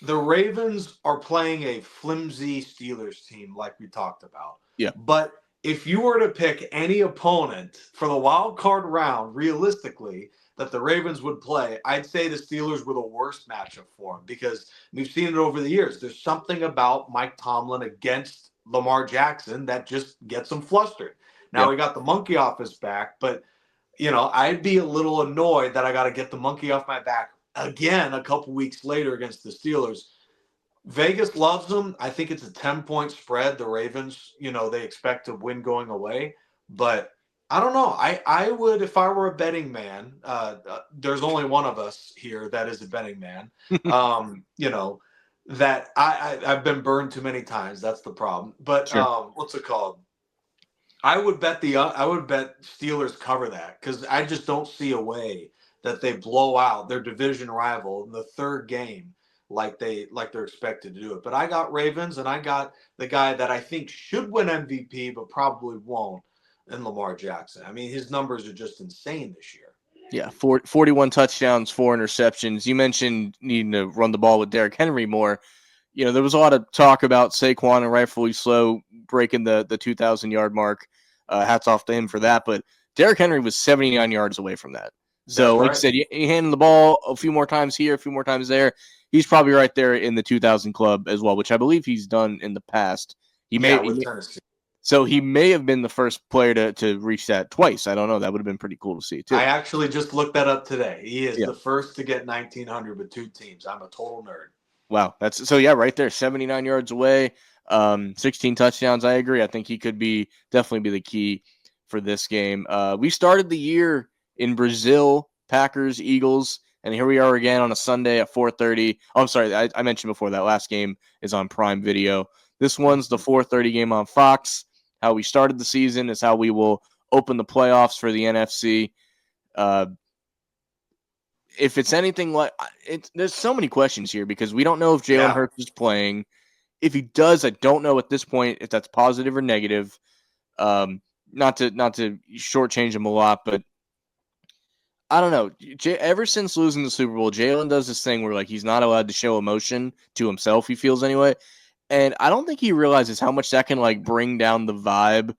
the Ravens are playing a flimsy Steelers team like we talked about. Yeah. But if you were to pick any opponent for the wild card round, realistically, that the Ravens would play, I'd say the Steelers were the worst matchup for them because we've seen it over the years. There's something about Mike Tomlin against Lamar Jackson that just gets him flustered. Now we got the monkey off his back, but, I'd be a little annoyed that I got to get the monkey off my back again a couple weeks later against the Steelers. Vegas loves them. I think it's a 10-point spread. The Ravens, they expect to win going away. But I don't know. I would, if I were a betting man, there's only one of us here that is a betting man, that I've been burned too many times. That's the problem. But sure. What's it called? I would bet Steelers cover that because I just don't see a way that they blow out their division rival in the third game like they're expected to do it. But I got Ravens, and I got the guy that I think should win MVP but probably won't, in Lamar Jackson. I mean, his numbers are just insane this year. Yeah, 41 touchdowns, 4 interceptions. You mentioned needing to run the ball with Derrick Henry more. There was a lot of talk about Saquon, and rightfully so, breaking the 2,000-yard mark. Hats off to him for that. But Derrick Henry was 79 yards away from that. So, like I said, you hand the ball a few more times here, a few more times there. He's probably right there in the 2,000 club as well, which I believe he's done in the past. With Tennessee. So he may have been the first player to reach that twice. I don't know. That would have been pretty cool to see too. I actually just looked that up today. He is Yeah. the first to get 1,900 with 2 teams. I'm a total nerd. Wow. That's so yeah, right there, 79 yards away, 16 touchdowns. I agree. I think he could definitely be the key for this game. We started the year in Brazil, Packers, Eagles, and here we are again on a Sunday at 4:30. Oh, I'm sorry, I mentioned before that last game is on Prime Video. This one's the 4:30 game on Fox. How we started the season is how we will open the playoffs for the NFC. If it's anything like there's so many questions here because we don't know if Jalen Hurts is playing. If he does, I don't know at this point if that's positive or negative. Not to shortchange him a lot, but I don't know. Ever since losing the Super Bowl, Jalen does this thing where like he's not allowed to show emotion to himself. He feels anyway, and I don't think he realizes how much that can like bring down the vibe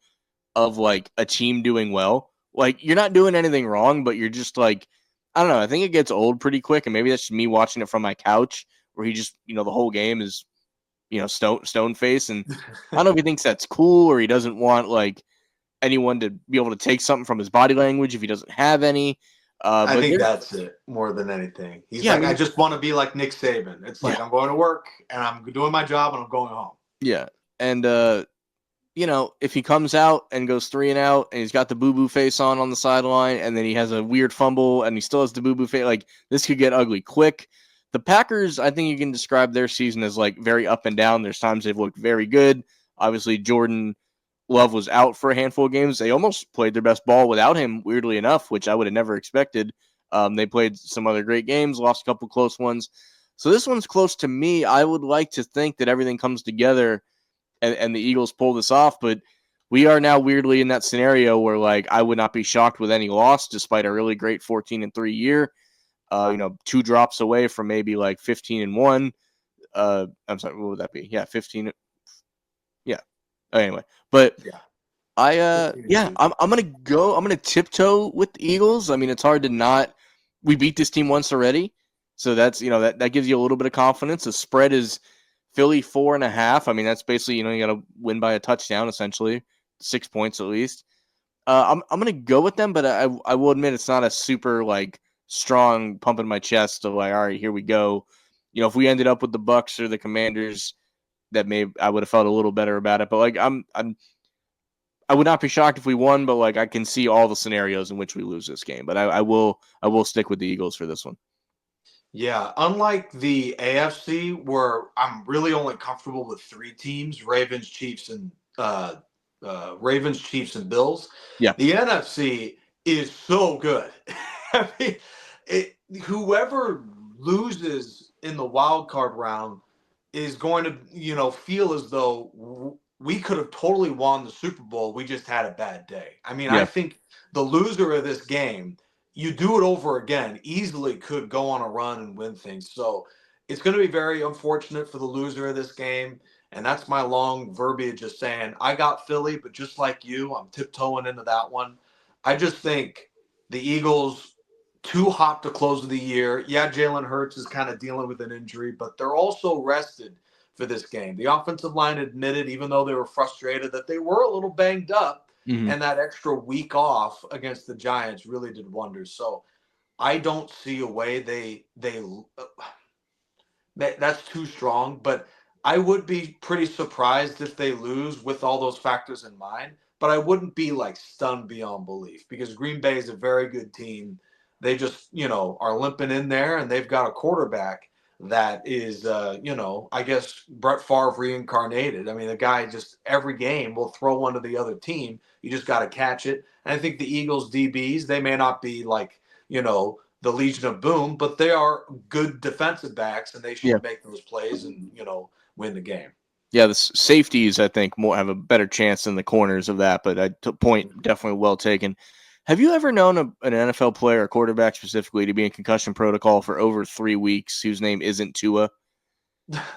of like a team doing well. Like you're not doing anything wrong, but you're just like, I don't know. I think it gets old pretty quick, and maybe that's just me watching it from my couch, where he just, the whole game is, stone face, and I don't know if he thinks that's cool or he doesn't want like anyone to be able to take something from his body language if he doesn't have any. I But think that's it more than anything. He's yeah, like, I just want to be like Nick Saban. It's like yeah, I'm going to work and I'm doing my job and I'm going home. yeah, and if he comes out and goes 3-and-out and he's got the boo-boo face on the sideline and then he has a weird fumble and he still has the boo-boo face, like this could get ugly quick. The Packers, I think you can describe their season as like very up and down. There's times they've looked very good. Obviously, Jordan Love was out for a handful of games. They almost played their best ball without him, weirdly enough, which I would have never expected. They played some other great games, lost a couple close ones. So this one's close to me. I would like to think that everything comes together and the Eagles pull this off, but we are now weirdly in that scenario where like I would not be shocked with any loss despite a really great 14-3 year. 2 drops away from maybe like 15-1. I'm sorry, what would that be? Yeah, 15. Yeah. Anyway, but Yeah. I'm gonna tiptoe with the Eagles. I mean, it's hard to not. We beat this team once already, so that's that gives you a little bit of confidence. The spread is Philly 4.5. I mean, that's basically you got to win by a touchdown essentially, 6 points at least. I'm gonna go with them, but I will admit it's not a super like strong pump in my chest of like, all right, here we go. If we ended up with the Bucks or the Commanders, I would have felt a little better about it. But like I would not be shocked if we won, but like I can see all the scenarios in which we lose this game. But I will stick with the Eagles for this one. Yeah, unlike the AFC, where I'm really only comfortable with 3 teams: Ravens, Chiefs, and Bills. Yeah. The NFC is so good. I mean, whoever loses in the wild card round is going to, feel as though we could have totally won the Super Bowl. We just had a bad day. I mean, I Yeah. think the loser of this game, you do it over again, easily could go on a run and win things. So it's going to be very unfortunate for the loser of this game. And that's my long verbiage of saying, I got Philly, but just like you, I'm tiptoeing into that one. I just think the Eagles, too hot to close of the year. Yeah, Jalen Hurts is kind of dealing with an injury, but they're also rested for this game. The offensive line admitted, even though they were frustrated, that they were a little banged up. Mm-hmm. And that extra week off against the Giants really did wonders. So I don't see a way that's too strong, but I would be pretty surprised if they lose with all those factors in mind. But I wouldn't be like stunned beyond belief because Green Bay is a very good team. They just, are limping in there and they've got a quarterback that is, I guess Brett Favre reincarnated. I mean, the guy just every game will throw one to the other team. You just got to catch it. And I think the Eagles DBs, they may not be like, the Legion of Boom, but they are good defensive backs and they should make those plays and, win the game. Yeah, the safeties, I think, more have a better chance than the corners of that, but point definitely well taken. Have you ever known an NFL player, a quarterback specifically, to be in concussion protocol for over 3 weeks whose name isn't Tua?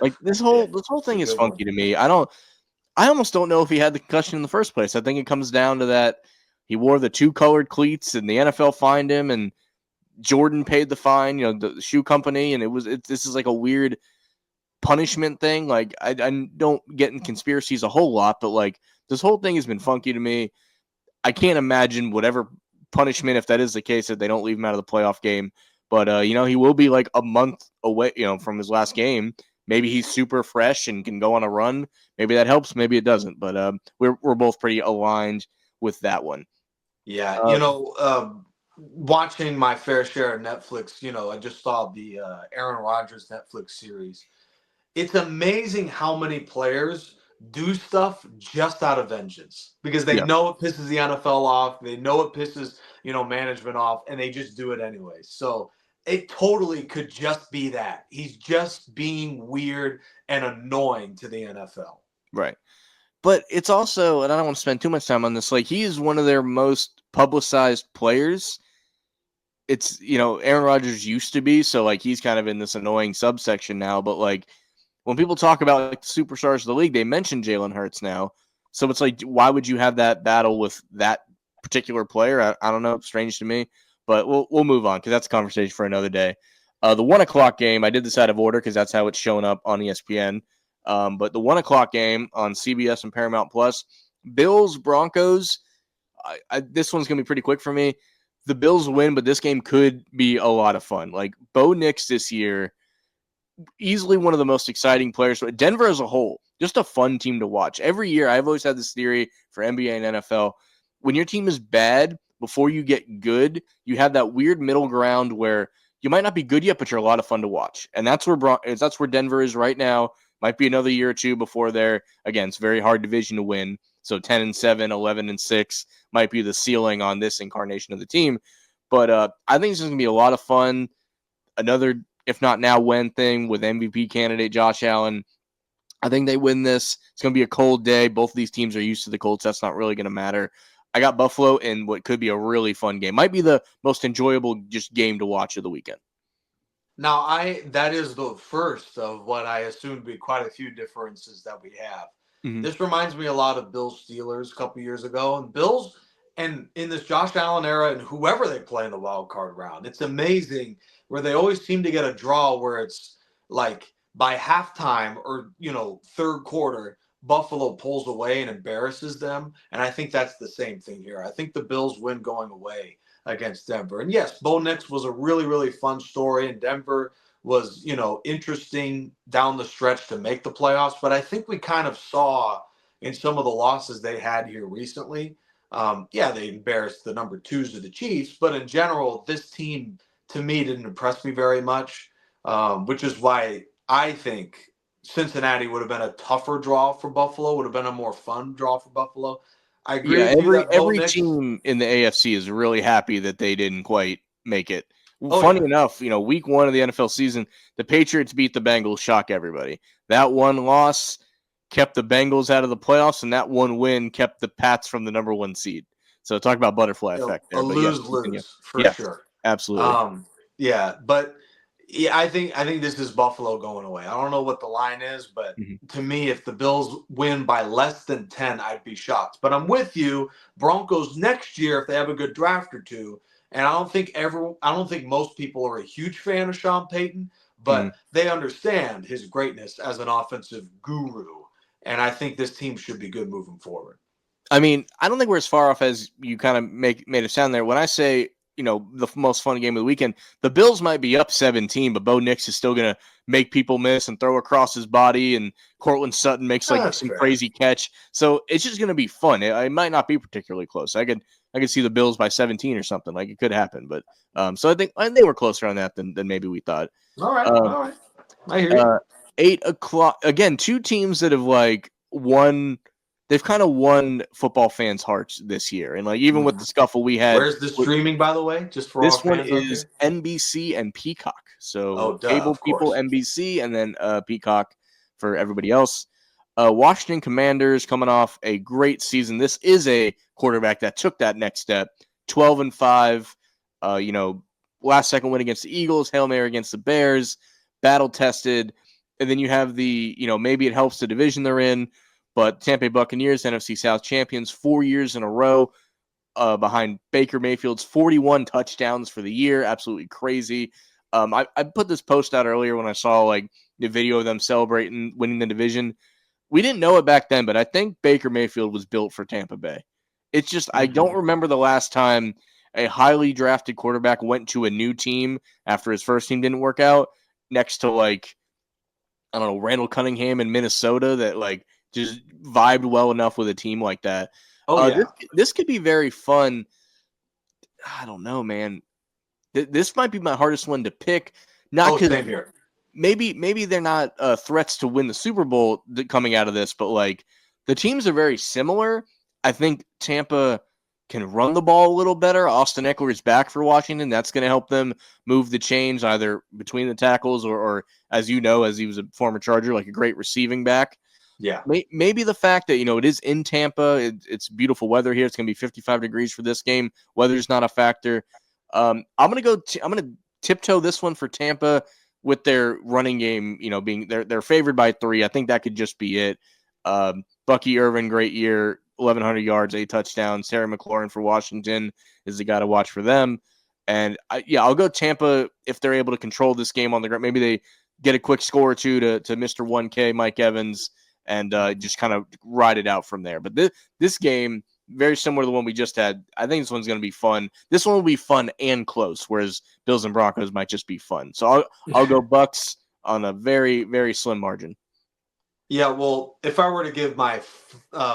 Like this whole thing is funky to me. I almost don't know if he had the concussion in the first place. I think it comes down to that he wore the 2 colored cleats and the NFL fined him and Jordan paid the fine, the shoe company, and this is like a weird punishment thing. Like, I don't get in conspiracies a whole lot, but like this whole thing has been funky to me. I can't imagine whatever punishment, if that is the case, that they don't leave him out of the playoff game. But he will be like a month away, from his last game. Maybe he's super fresh and can go on a run. Maybe that helps. Maybe it doesn't. But we're both pretty aligned with that one. Yeah, watching my fair share of Netflix, I just saw the Aaron Rodgers Netflix series. It's amazing how many players do stuff just out of vengeance because they Yeah, know it pisses the NFL off. They know it pisses, management off, and they just do it anyway. So it totally could just be that. He's just being weird and annoying to the NFL. right. But it's also, and I don't want to spend too much time on this, like he is one of their most publicized players. It's, Aaron Rodgers used to be, so like he's kind of in this annoying subsection now. But like when people talk about like the superstars of the league, they mention Jalen Hurts now. So it's like, why would you have that battle with that particular player? I don't know. Strange to me. But we'll move on because that's a conversation for another day. The 1:00 game, I did this out of order because that's how it's shown up on ESPN. But the 1:00 game on CBS and Paramount Plus, Bills Broncos. This one's gonna be pretty quick for me. The Bills win, but this game could be a lot of fun. Like Bo Nix this year, easily one of the most exciting players. Denver as a whole, just a fun team to watch. Every year, I've always had this theory for NBA and NFL. When your team is bad, before you get good, you have that weird middle ground where you might not be good yet, but you're a lot of fun to watch. And that's where Denver is right now. Might be another year or two before they're, again, it's a very hard division to win. So 10-7, 11-6 might be the ceiling on this incarnation of the team. But I think this is going to be a lot of fun. Another, if not now, when thing with MVP candidate Josh Allen. I think they win this. It's going to be a cold day. Both of these teams are used to the cold, so that's not really going to matter. I got Buffalo in what could be a really fun game. Might be the most enjoyable just game to watch of the weekend. Now, that is the first of what I assume to be quite a few differences that we have. Mm-hmm. This reminds me a lot of Bills Steelers a couple years ago, and Bills, and in this Josh Allen era, and whoever they play in the wild card round, it's amazing where they always seem to get a draw where it's like by halftime or third quarter, Buffalo pulls away and embarrasses them, and I think that's the same thing here. I think the Bills win going away against Denver. And yes, Bo Nix was a really, really fun story, and Denver was, interesting down the stretch to make the playoffs. But I think we kind of saw in some of the losses they had here recently, they embarrassed the number twos of the Chiefs. But in general, this team, to me, didn't impress me very much, which is why I think Cincinnati would have been a tougher draw for Buffalo, would have been a more fun draw for Buffalo. I agree with you that Bo every Nix, team in the AFC is really happy that they didn't quite make it. Oh, Funny yeah. enough, week 1 of the NFL season, the Patriots beat the Bengals, shock everybody. That one loss kept the Bengals out of the playoffs, and that one win kept the Pats from the number 1 seed. So talk about butterfly effect there. A But yes, lose-lose for yes, sure. absolutely. But yeah, I think this is Buffalo going away. I don't know what the line is, but to me, if the Bills win by less than 10, I'd be shocked. But I'm with you. Broncos next year, if they have a good draft or two, and I don't think most people are a huge fan of Sean Payton, but they understand his greatness as an offensive guru, and I think this team should be good moving forward. I mean, I don't think we're as far off as you kind of made it sound there. When I say, the most fun game of the weekend, the Bills might be up 17, but Bo Nix is still going to make people miss and throw across his body, and Cortland Sutton makes some crazy catch. So it's just going to be fun. It might not be particularly close. I could see the Bills by 17 or something. Like it could happen, but so I think we're closer on that than maybe we thought. All right. I hear you. 8:00 again. Two teams that have won. They've kind of won football fans' hearts this year, and even with the scuffle we had. Where's the streaming, by the way? Just for this all one fans out is there? NBC and Peacock. So Of people course. NBC, and then Peacock for everybody else. Washington Commanders coming off a great season. This is a quarterback that took that next step. 12-5. Last second win against the Eagles. Hail Mary against the Bears. Battle tested, and then you have the maybe it helps the division they're in. But Tampa Bay Buccaneers, NFC South champions, 4 years in a row behind Baker Mayfield's 41 touchdowns for the year. Absolutely crazy. I put this post out earlier when I saw the video of them celebrating winning the division. We didn't know it back then, but I think Baker Mayfield was built for Tampa Bay. It's just I don't remember the last time a highly drafted quarterback went to a new team after his first team didn't work out next to like I don't know, Randall Cunningham in Minnesota that like just vibed well enough with a team like that. Oh yeah. This could be very fun. I don't know, man. This might be my hardest one to pick. Not because same here. Maybe they're not threats to win the Super Bowl coming out of this, but like the teams are very similar. I think Tampa can run the ball a little better. Austin Eckler is back for Washington. That's going to help them move the chains either between the tackles or, as you know, as he was a former Charger, like a great receiving back. Yeah. Maybe the fact that, it is in Tampa, it's beautiful weather here. It's going to be 55 degrees for this game. Weather's not a factor. I'm going to tiptoe this one for Tampa with their running game, being they're favored by 3. I think that could just be it. Bucky Irvin, great year, 1,100 yards, 8 touchdowns. Terry McLaurin for Washington is the guy to watch for them. And I'll go Tampa if they're able to control this game on the ground. Maybe they get a quick score or two to Mr. 1K, Mike Evans, and just kind of ride it out from there. But this game, very similar to the one we just had. I think this one's going to be fun. This one will be fun and close, whereas Bills and Broncos might just be fun. So I'll go Bucks on a very, very slim margin. Yeah, well, if I were to give my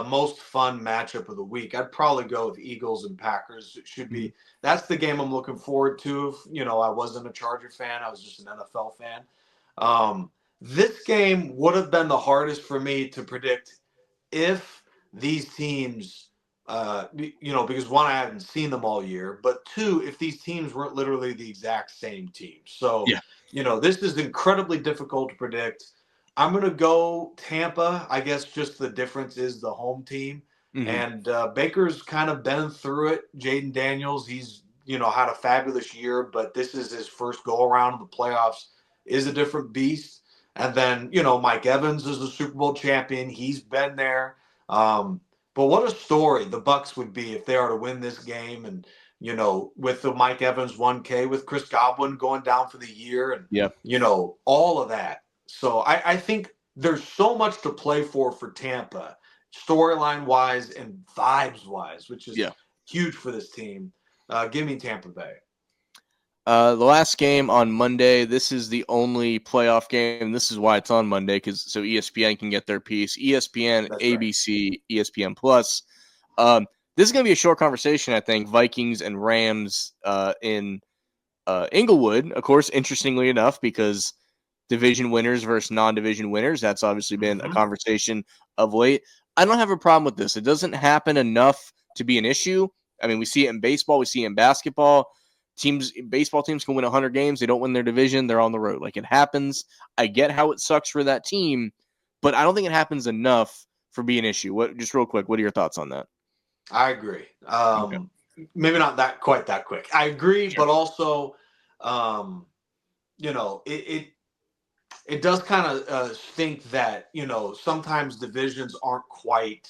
most fun matchup of the week, I'd probably go with Eagles and Packers. It should be that's the game I'm looking forward to. If, I wasn't a Charger fan, I was just an NFL fan. This game would have been the hardest for me to predict if these teams, because one, I haven't seen them all year, but 2, if these teams weren't literally the exact same team. So, this is incredibly difficult to predict. I'm going to go Tampa. I guess just the difference is the home team. And Baker's kind of been through it. Jaden Daniels, he's, had a fabulous year, but this is his first go-around in the playoffs, is a different beast. And then, Mike Evans is a Super Bowl champion. He's been there. But what a story the Bucs would be if they are to win this game. And, with the Mike Evans 1K, with Chris Godwin going down for the year and, all of that. So I think there's so much to play for Tampa, storyline-wise and vibes-wise, which is huge for this team. Give me Tampa Bay. The last game on Monday, this is the only playoff game. This is why it's on Monday, so ESPN can get their piece. ESPN, that's ABC, right. ESPN Plus. This is going to be a short conversation, I think. Vikings and Rams in Inglewood, of course, interestingly enough, because division winners versus non-division winners. That's obviously been a conversation of late. I don't have a problem with this. It doesn't happen enough to be an issue. I mean, we see it in baseball. We see it in basketball. Baseball teams can win 100 games. They don't win their division. They're on the road. Like, it happens. I get how it sucks for that team, but I don't think it happens enough for being an issue. Just real quick, what are your thoughts on that? I agree. Maybe not quite that quick. I agree, sure. But also, it does kind of stink that, sometimes divisions aren't quite,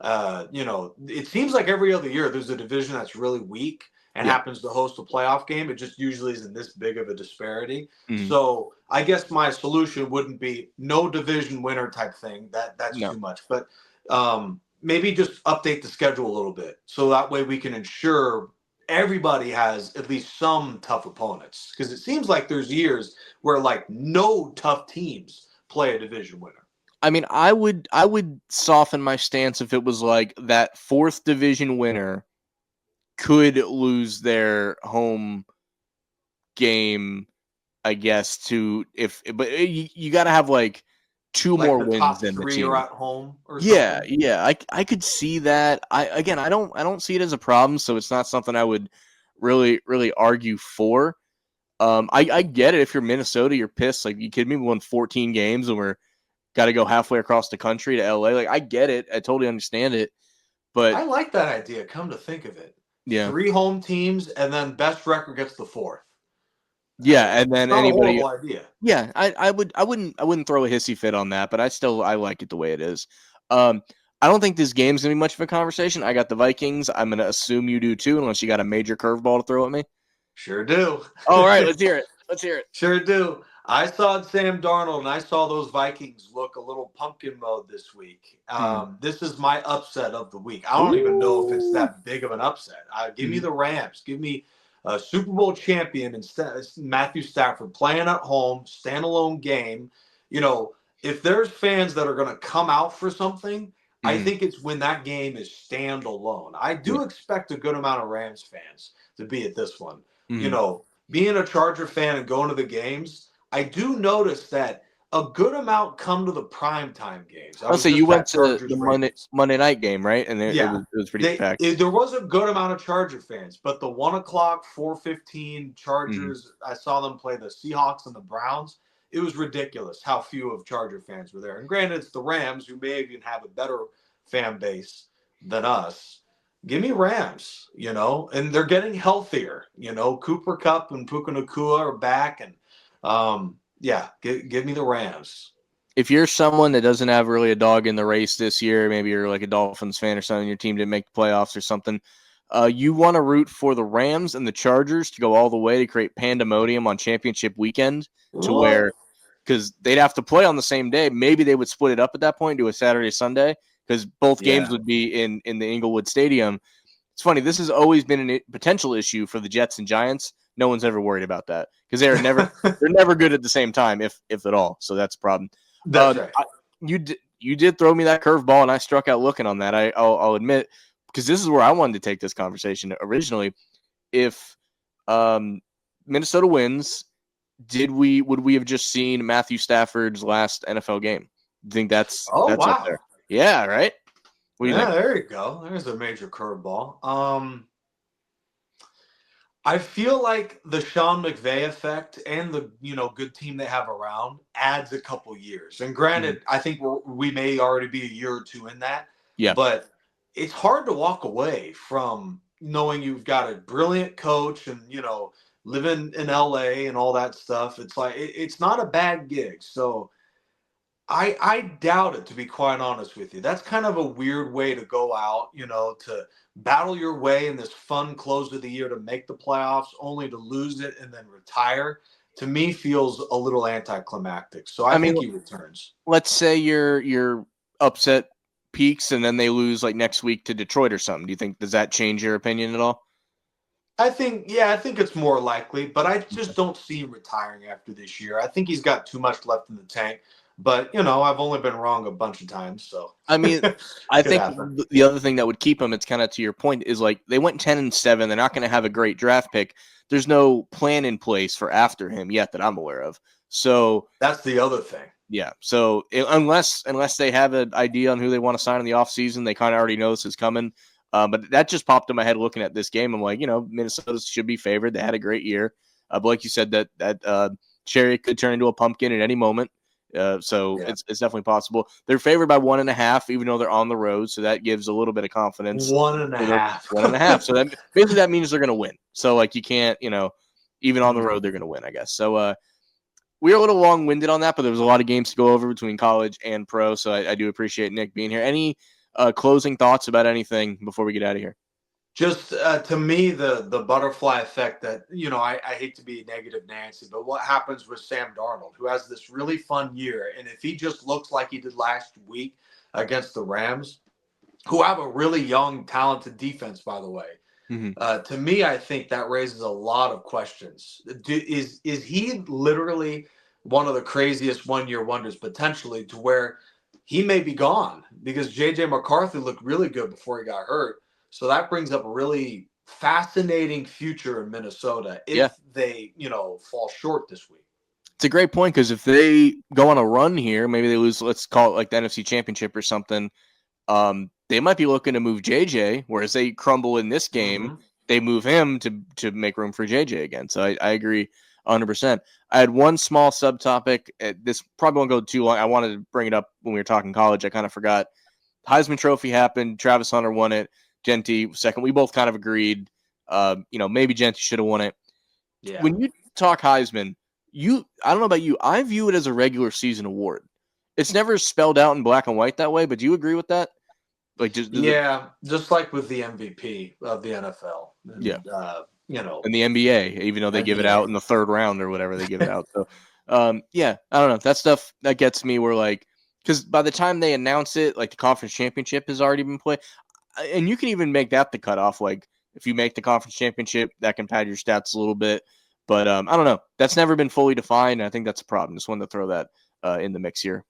it seems like every other year there's a division that's really weak and happens to host a playoff game. It just usually isn't this big of a disparity. So I guess my solution wouldn't be no division winner type thing. That's too much. But maybe just update the schedule a little bit so that way we can ensure everybody has at least some tough opponents, because it seems like there's years where like no tough teams play a division winner. I mean, I would soften my stance if it was like that 4th division winner could lose their home game, I guess, but you got to have like 2 more wins than the team. Are at home or something. I could see that. I don't see it as a problem, so it's not something I would really argue for. I get it. If you're Minnesota, you're pissed. Like, you kidding me? We won 14 games and we're got to go halfway across the country to LA. Like, I get it. I totally understand it. But I like that idea. Come to think of it, 3 home teams and then best record gets the 4th. Yeah, and then anybody. Idea. Yeah, I wouldn't throw a hissy fit on that, but I like it the way it is. I don't think this game's gonna be much of a conversation. I got the Vikings. I'm gonna assume you do too, unless you got a major curveball to throw at me. Sure do. All right, let's hear it. Sure do. I saw Sam Darnold, and I saw those Vikings look a little pumpkin mode this week. Mm. This is my upset of the week. I don't even know if it's Ooh. that big of an upset. Give me Mhm. the Rams. Give me a Super Bowl champion instead. Matthew Stafford playing at home, standalone game. You know, if there's fans that are going to come out for something, I Mhm. think it's when that game is standalone. I Yeah. do expect a good amount of Rams fans to be at this one. You Mhm. know, being a Charger fan and going to the games, I do notice that a good amount come to the primetime games. I I'll was say you just went at to the Chargers Monday Ravens. Monday night game, right? And it Yeah, was pretty packed. there was a good amount of Charger fans, but the 1 o'clock, 4:15 Mhm. Chargers, I saw them play the Seahawks and the Browns. It was ridiculous how few of Charger fans were there. And granted, it's the Rams who may even have a better fan base than us. Give me Rams, and they're getting healthier. Cooper Cup and Puka Nacua are back, and yeah, give me the Rams. If you're someone that doesn't have really a dog in the race this year, maybe you're like a Dolphins fan or something, your team didn't make the playoffs or something, you want to root for the Rams and the Chargers to go all the way to create pandemonium on championship weekend to What? where, because they'd have to play on the same day. Maybe they would split it up at that point, do a Saturday, Sunday, because both games Yeah. would be in the Inglewood Stadium. It's funny. This has always been a potential issue for the Jets and Giants. No one's ever worried about that because they're never good at the same time, if at all. So that's a problem. That's right. You did throw me that curveball, and I struck out looking on that. I'll admit, because this is where I wanted to take this conversation originally. If um, Minnesota wins, would we have just seen Matthew Stafford's last NFL game? I think Oh, that's up wow. there. Yeah, right. What do you Yeah, think? there you go. There's a major curveball. I feel like the Sean McVay effect and the good team they have around adds a couple years. And Mhm. granted, I think we may already be a year or two in that, Yeah, but it's hard to walk away from knowing you've got a brilliant coach and living in LA and all that stuff. It's like it's not a bad gig. So I doubt it, to be quite honest with you. That's kind of a weird way to go out, to battle your way in this fun close of the year to make the playoffs, only to lose it and then retire. To me, feels a little anticlimactic. So I I mean, think he returns. let's say you're upset peaks and then they lose like next week to Detroit or something. Do you think does that change your opinion at all? I think it's more likely, but I Okay. just don't see him retiring after this year. I think he's got too much left in the tank. But I've only been wrong a bunch of times, so I mean, I could think happen. the other thing that would keep them, it's kind of to your point, is like they went 10-7. They're not going to have a great draft pick. There's no plan in place for after him yet that I'm aware of. So That's the other thing. yeah. So unless they have an idea on who they want to sign in the offseason, they kind of already know this is coming. But that just popped in my head looking at this game. I'm like, Minnesota should be favored. They had a great year. But like you said, that cherry could turn into a pumpkin at any moment. So Yeah. it's definitely possible. They're favored by 1.5, even though they're on the road. So that gives a little bit of confidence. One and a For the half. 1.5. So that basically that means they're going to win. So like you can't, even on the Mhm. road, they're going to win, I guess. So we are a little long-winded on that, but there was a lot of games to go over between college and pro, so I do appreciate Nick being here. Any closing thoughts about anything before we get out of here? Just to me, the butterfly effect that I hate to be negative Nancy, but what happens with Sam Darnold, who has this really fun year, and if he just looks like he did last week against the Rams, who have a really young, talented defense, by the way. Mm-hmm. To me, I think that raises a lot of questions. Is he literally one of the craziest 1 year wonders potentially to where he may be gone because JJ McCarthy looked really good before he got hurt. So that brings up a really fascinating future in Minnesota Yeah, if they, fall short this week. it's a great point because if they go on a run here, maybe they lose. Let's call it like the NFC Championship or something. They might be looking to move JJ, whereas they crumble in this game, Mm-hmm. they move him to make room for JJ again. So I agree 100%. I had one small subtopic. This probably won't go too long. I wanted to bring it up when we were talking college. I kind of forgot. Heisman Trophy happened. Travis Hunter won it. Genty second. We both kind of agreed. Maybe Genty should have won it. Yeah. When you talk Heisman, I don't know about you. I view it as a regular season award. It's never spelled out in black and white that way. But do you agree with that? Like, just Yeah, just like with the MVP of the NFL yeah, and and the NBA, even though they give it out NBA. in the third round or whatever they give it out. So Yeah, I don't know. That stuff that gets me where like, because by the time they announce it, like the conference championship has already been played, and you can even make that the cutoff. Like if you make the conference championship, that can pad your stats a little bit. But I don't know. That's never been fully defined. And I think that's a problem. Just wanted to throw that in the mix here.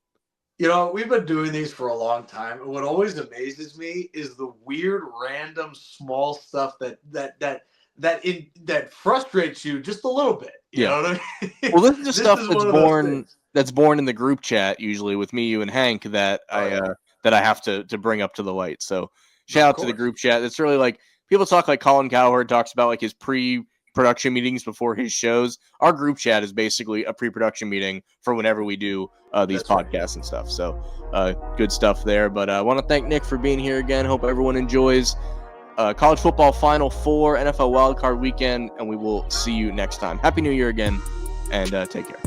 We've been doing these for a long time, and what always amazes me is the weird, random, small stuff that frustrates you just a little bit. You Yeah. know what I mean? Well, this is the This stuff is one of those things. that's born in the group chat usually with me, you, and Hank that I have to bring up to the light. So No, shout of out to the course. group chat. It's really like people talk like Colin Cowherd talks about like his pre-production meetings before his shows. Our group chat is basically a pre-production meeting for whenever we do these That's right. podcasts and stuff. So good stuff there. But I want to thank Nick for being here again. Hope everyone enjoys college football Final Four, NFL Wildcard weekend, and we will see you next time. Happy New Year again, and take care.